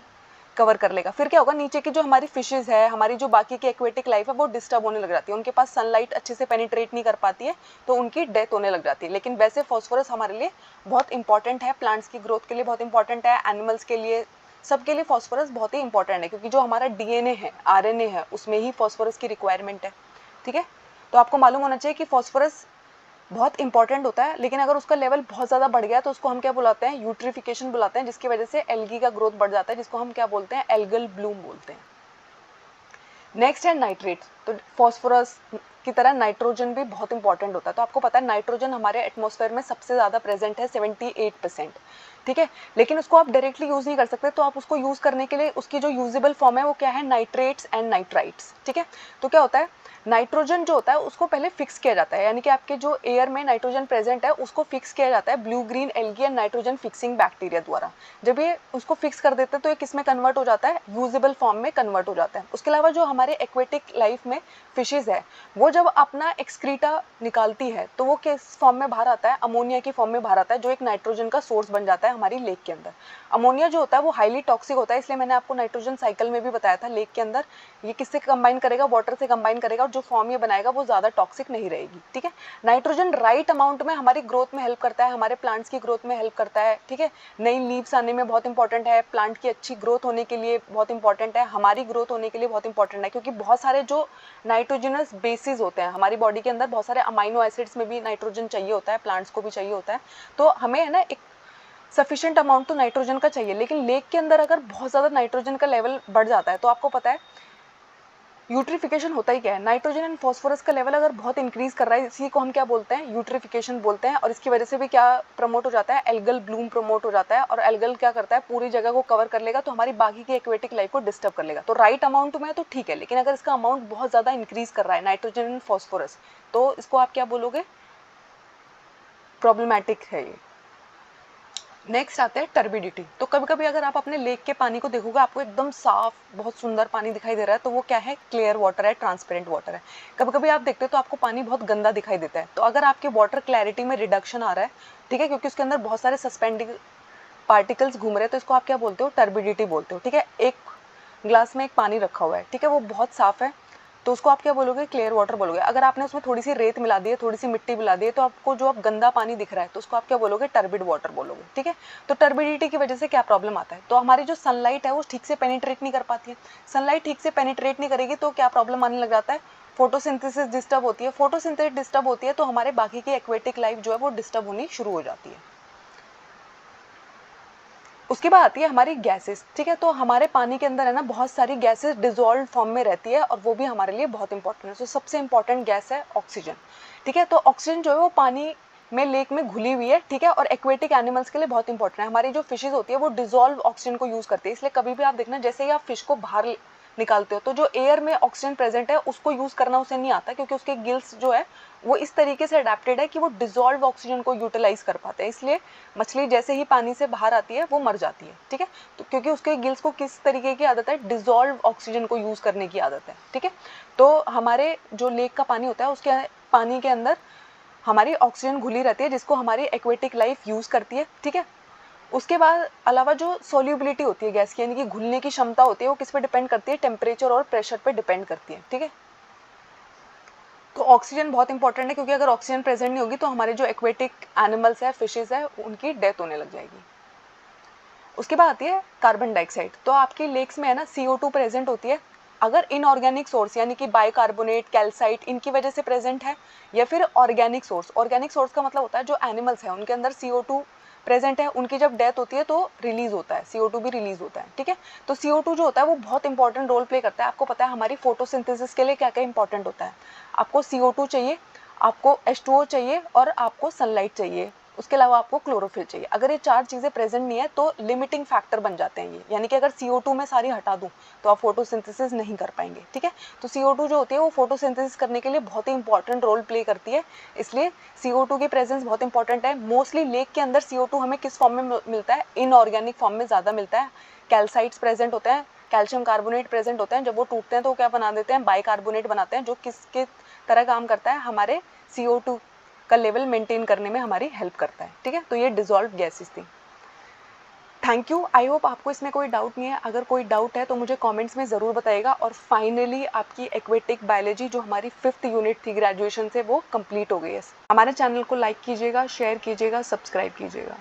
कवर कर लेगा। फिर क्या होगा, नीचे की जो हमारी फिशेज है, हमारी जो बाकी की एक्वेटिक लाइफ है वो डिस्टर्ब होने लग जाती है, उनके पास सनलाइट अच्छे से पेनिट्रेट नहीं कर पाती है तो उनकी डेथ होने लग जाती है। लेकिन वैसे फॉस्फोरस हमारे लिए बहुत इंपॉर्टेंट है, प्लांट्स की ग्रोथ के लिए बहुत इंपॉर्टेंट है, एनिमल्स के लिए, सबके लिए फॉस्फोरस बहुत ही इंपॉर्टेंट है, क्योंकि जो हमारा डीएनए है, आरएनए है, उसमें ही फॉस्फोरस की रिक्वायरमेंट है। ठीक है, तो आपको मालूम होना चाहिए कि फॉस्फोरस बहुत इंपॉर्टेंट होता है, लेकिन अगर उसका लेवल बहुत ज़्यादा बढ़ गया तो उसको हम क्या बुलाते हैं, यूट्रिफिकेशन बुलाते हैं, जिसकी वजह से एल्गी का ग्रोथ बढ़ जाता है, जिसको हम क्या बोलते हैं, एल्गल ब्लूम बोलते हैं। नेक्स्ट है नाइट्रेट। तो फॉस्फोरस की तरह नाइट्रोजन भी बहुत इंपॉर्टेंट होता है। तो आपको पता है नाइट्रोजन हमारे एटमॉस्फेयर में सबसे ज़्यादा प्रेजेंट है, 78%। ठीक है, लेकिन उसको आप डायरेक्टली यूज़ नहीं कर सकते, तो आप उसको यूज़ करने के लिए उसकी जो यूजेबल फॉर्म है वो क्या है, नाइट्रेट्स एंड नाइट्राइट्स। ठीक है, तो क्या होता है, नाइट्रोजन जो होता है उसको पहले फिक्स किया जाता है, यानी कि आपके जो एयर में नाइट्रोजन प्रेजेंट है उसको फिक्स किया जाता है blue green algae and nitrogen fixing bacteria द्वारा। जब ये उसको फिक्स कर देते हैं तो ये किस में कन्वर्ट हो जाता है, यूजेबल फॉर्म में कन्वर्ट हो जाता है। उसके अलावा जो हमारे एक्वेटिक लाइफ में फिशेज है वो जब अपना एक्सक्रीटा निकालती है तो वो किस फॉर्म में बाहर आता है, अमोनिया की फॉर्म में बाहर आता है, जो एक नाइट्रोजन का सोर्स बन जाता है हमारी लेक के अंदर। अमोनिया जो होता है वो हाईली टॉक्सिक होता है, इसलिए मैंने आपको नाइट्रोजन साइकिल में भी बताया था, लेक के अंदर ये किससे कंबाइन करेगा, वाटर से कंबाइन करेगा, और जो फॉर्म ये बनाएगा वो ज़्यादा टॉक्सिक नहीं रहेगी। ठीक है, नाइट्रोजन राइट अमाउंट में हमारी ग्रोथ में हेल्प करता है, हमारे प्लांट्स की ग्रोथ में हेल्प करता है। ठीक है, नई लीव्स आने में बहुत इंपॉर्टेंट है, प्लांट की अच्छी ग्रोथ होने के लिए बहुत इंपॉर्टेंट है, हमारी ग्रोथ होने के लिए बहुत इंपॉर्टेंट है, क्योंकि बहुत सारे जो नाइट्रोजनस बेसिस होते हैं हमारी बॉडी के अंदर, बहुत सारे अमाइनो एसिड्स में भी नाइट्रोजन चाहिए होता है, प्लांट्स को भी चाहिए होता है। तो हमें है ना एक सफिशिएंट अमाउंट तो नाइट्रोजन का चाहिए, लेकिन लेक के अंदर अगर बहुत ज़्यादा नाइट्रोजन का लेवल बढ़ जाता है तो आपको पता है यूट्रिफिकेशन होता ही क्या है, नाइट्रोजन एंड फॉस्फोरस का लेवल अगर बहुत इंक्रीज कर रहा है, इसी को हम क्या बोलते हैं, यूट्रिफिकेशन बोलते हैं। और इसकी वजह से भी क्या प्रमोट हो जाता है, एल्गल ब्लूम प्रमोट हो जाता है, और एल्गल क्या करता है, पूरी जगह को कवर कर लेगा, तो हमारी बाकी की एक्वेटिक लाइफ को डिस्टर्ब कर लेगा। तो राइट अमाउंट में तो ठीक है, लेकिन अगर इसका अमाउंट बहुत ज़्यादा इंक्रीज कर रहा है नाइट्रोजन एंड फॉस्फोरस, तो इसको आप क्या बोलोगे, प्रॉब्लमैटिक है ये। नेक्स्ट आते हैं टर्बिडिटी। तो कभी कभी अगर आप अपने लेक के पानी को देखोगे, आपको एकदम साफ बहुत सुंदर पानी दिखाई दे रहा है, तो वो क्या है, क्लियर वाटर है, ट्रांसपेरेंट वाटर है। कभी कभी आप देखते हो तो आपको पानी बहुत गंदा दिखाई देता है, तो अगर आपके वाटर क्लैरिटी में रिडक्शन आ रहा है, ठीक है, क्योंकि उसके अंदर बहुत सारे सस्पेंडिंग पार्टिकल्स घूम रहे हैं, तो इसको आप क्या बोलते हो, टर्बिडिटी बोलते हो। ठीक है, एक ग्लास में एक पानी रखा हुआ है, ठीक है, वो बहुत साफ है, तो उसको आप क्या बोलोगे, क्लियर वाटर बोलोगे। अगर आपने उसमें थोड़ी सी रेत मिला दी है, थोड़ी सी मिट्टी मिला दी है, तो आपको जो आप गंदा पानी दिख रहा है तो उसको आप क्या बोलोगे, टर्बिड वाटर बोलोगे। ठीक है, तो टर्बिडिटी की वजह से क्या प्रॉब्लम आता है, तो हमारी जो सनलाइट है वो ठीक से पेनिट्रेट नहीं कर पाती है। सनलाइट ठीक से पेनिट्रेट नहीं करेगी तो क्या प्रॉब्लम आने लग जाता है, फोटोसिंथेसिस डिस्टर्ब होती है। फोटोसिंथेसिस डिस्टर्ब होती है तो हमारे बाकी की एक्वेटिक लाइफ जो है वो डिस्टर्ब होनी शुरू हो जाती है। उसके बाद आती है हमारी गैसेस। ठीक है, तो हमारे पानी के अंदर है ना बहुत सारी गैसेस डिजोल्व फॉर्म में रहती है, और वो भी हमारे लिए बहुत इंपॉर्टेंट है। तो सबसे इंपॉर्टेंट गैस है ऑक्सीजन। ठीक है, तो ऑक्सीजन जो है वो पानी में, लेक में घुली हुई है। ठीक है, और एक्वेटिक एनिमल्स के लिए बहुत इंपॉर्टेंट है। हमारी जो फिशेज होती है वो डिजोल्व ऑक्सीजन को यूज करती है, इसलिए कभी भी आप देखना, जैसे ही आप फिश को बाहर निकालते हो तो जो एयर में ऑक्सीजन प्रेजेंट है उसको यूज करना उसे नहीं आता, क्योंकि उसके गिल्स जो है वो इस तरीके से अडेप्टेड है कि वो डिजोल्व ऑक्सीजन को यूटिलाइज कर पाते हैं, इसलिए मछली जैसे ही पानी से बाहर आती है वो मर जाती है। ठीक है, तो क्योंकि उसके गिल्स को किस तरीके की आदत है, डिजोल्व ऑक्सीजन को यूज करने की आदत है। ठीक है, तो हमारे जो लेक का पानी होता है उसके पानी के अंदर हमारी ऑक्सीजन घुली रहती है, जिसको हमारी एक्वेटिक लाइफ यूज करती है। ठीक है, उसके बाद अलावा जो सोल्यूबिलिटी होती है गैस की, यानी कि घुलने की क्षमता होती है, वो किस पे डिपेंड करती है, टेम्परेचर और प्रेशर पे डिपेंड करती है। ठीक है, तो ऑक्सीजन बहुत इंपॉर्टेंट है, क्योंकि अगर ऑक्सीजन प्रेजेंट नहीं होगी तो हमारे जो एक्वेटिक एनिमल्स है, फिशेज है, उनकी डेथ होने लग जाएगी। उसके बाद आती है कार्बन डाइऑक्साइड। तो आपकी लेक्स में है ना CO2 प्रेजेंट होती है। अगर इनऑर्गेनिक सोर्स यानी कि बाइकार्बोनेट, कैल्साइट, इनकी वजह से प्रेजेंट है, या फिर ऑर्गेनिक सोर्स का मतलब होता है जो एनिमल्स है उनके अंदर CO2 प्रेजेंट है, उनकी जब डेथ होती है तो रिलीज होता है, CO2 भी रिलीज होता है। ठीक है, तो CO2 जो होता है वो बहुत इंपॉर्टेंट रोल प्ले करता है। आपको पता है हमारी फोटोसिंथेसिस के लिए क्या क्या इंपॉर्टेंट होता है, आपको CO2 चाहिए, आपको H2O चाहिए, और आपको सनलाइट चाहिए, उसके अलावा आपको क्लोरोफिल चाहिए। अगर ये चार चीज़ें प्रेजेंट नहीं है तो लिमिटिंग फैक्टर बन जाते हैं ये, यानी कि अगर CO2 में सारी हटा दूं तो आप फोटोसिंथेसिस नहीं कर पाएंगे। ठीक है, तो CO2 जो होती है वो फोटोसिंथेसिस करने के लिए बहुत ही इंपॉर्टेंट रोल प्ले करती है, इसलिए CO2 की प्रेजेंस बहुत इंपॉर्टेंट है। मोस्टली लेक के अंदर CO2 हमें किस फॉर्म में मिलता है, इनऑर्गेनिक फॉर्म में ज़्यादा मिलता है। कैल्साइट्स प्रेजेंट होते हैं, कैल्शियम कार्बोनेट प्रेजेंट होते हैं, जब वो टूटते हैं तो क्या बना देते हैं, बाइकार्बोनेट बनाते हैं, जो किसके तरह काम करता है, हमारे CO2 का लेवल मेंटेन करने में हमारी हेल्प करता है। ठीक है, तो ये डिसॉल्व गैसेस थी। Thank you. आई होप आपको इसमें कोई डाउट नहीं है। अगर कोई डाउट है तो मुझे कमेंट्स में ज़रूर बताइएगा। और फाइनली आपकी एक्वेटिक बायोलॉजी जो हमारी 5th यूनिट थी ग्रेजुएशन से, वो कंप्लीट हो गई है। हमारे चैनल को लाइक कीजिएगा, शेयर कीजिएगा, सब्सक्राइब कीजिएगा।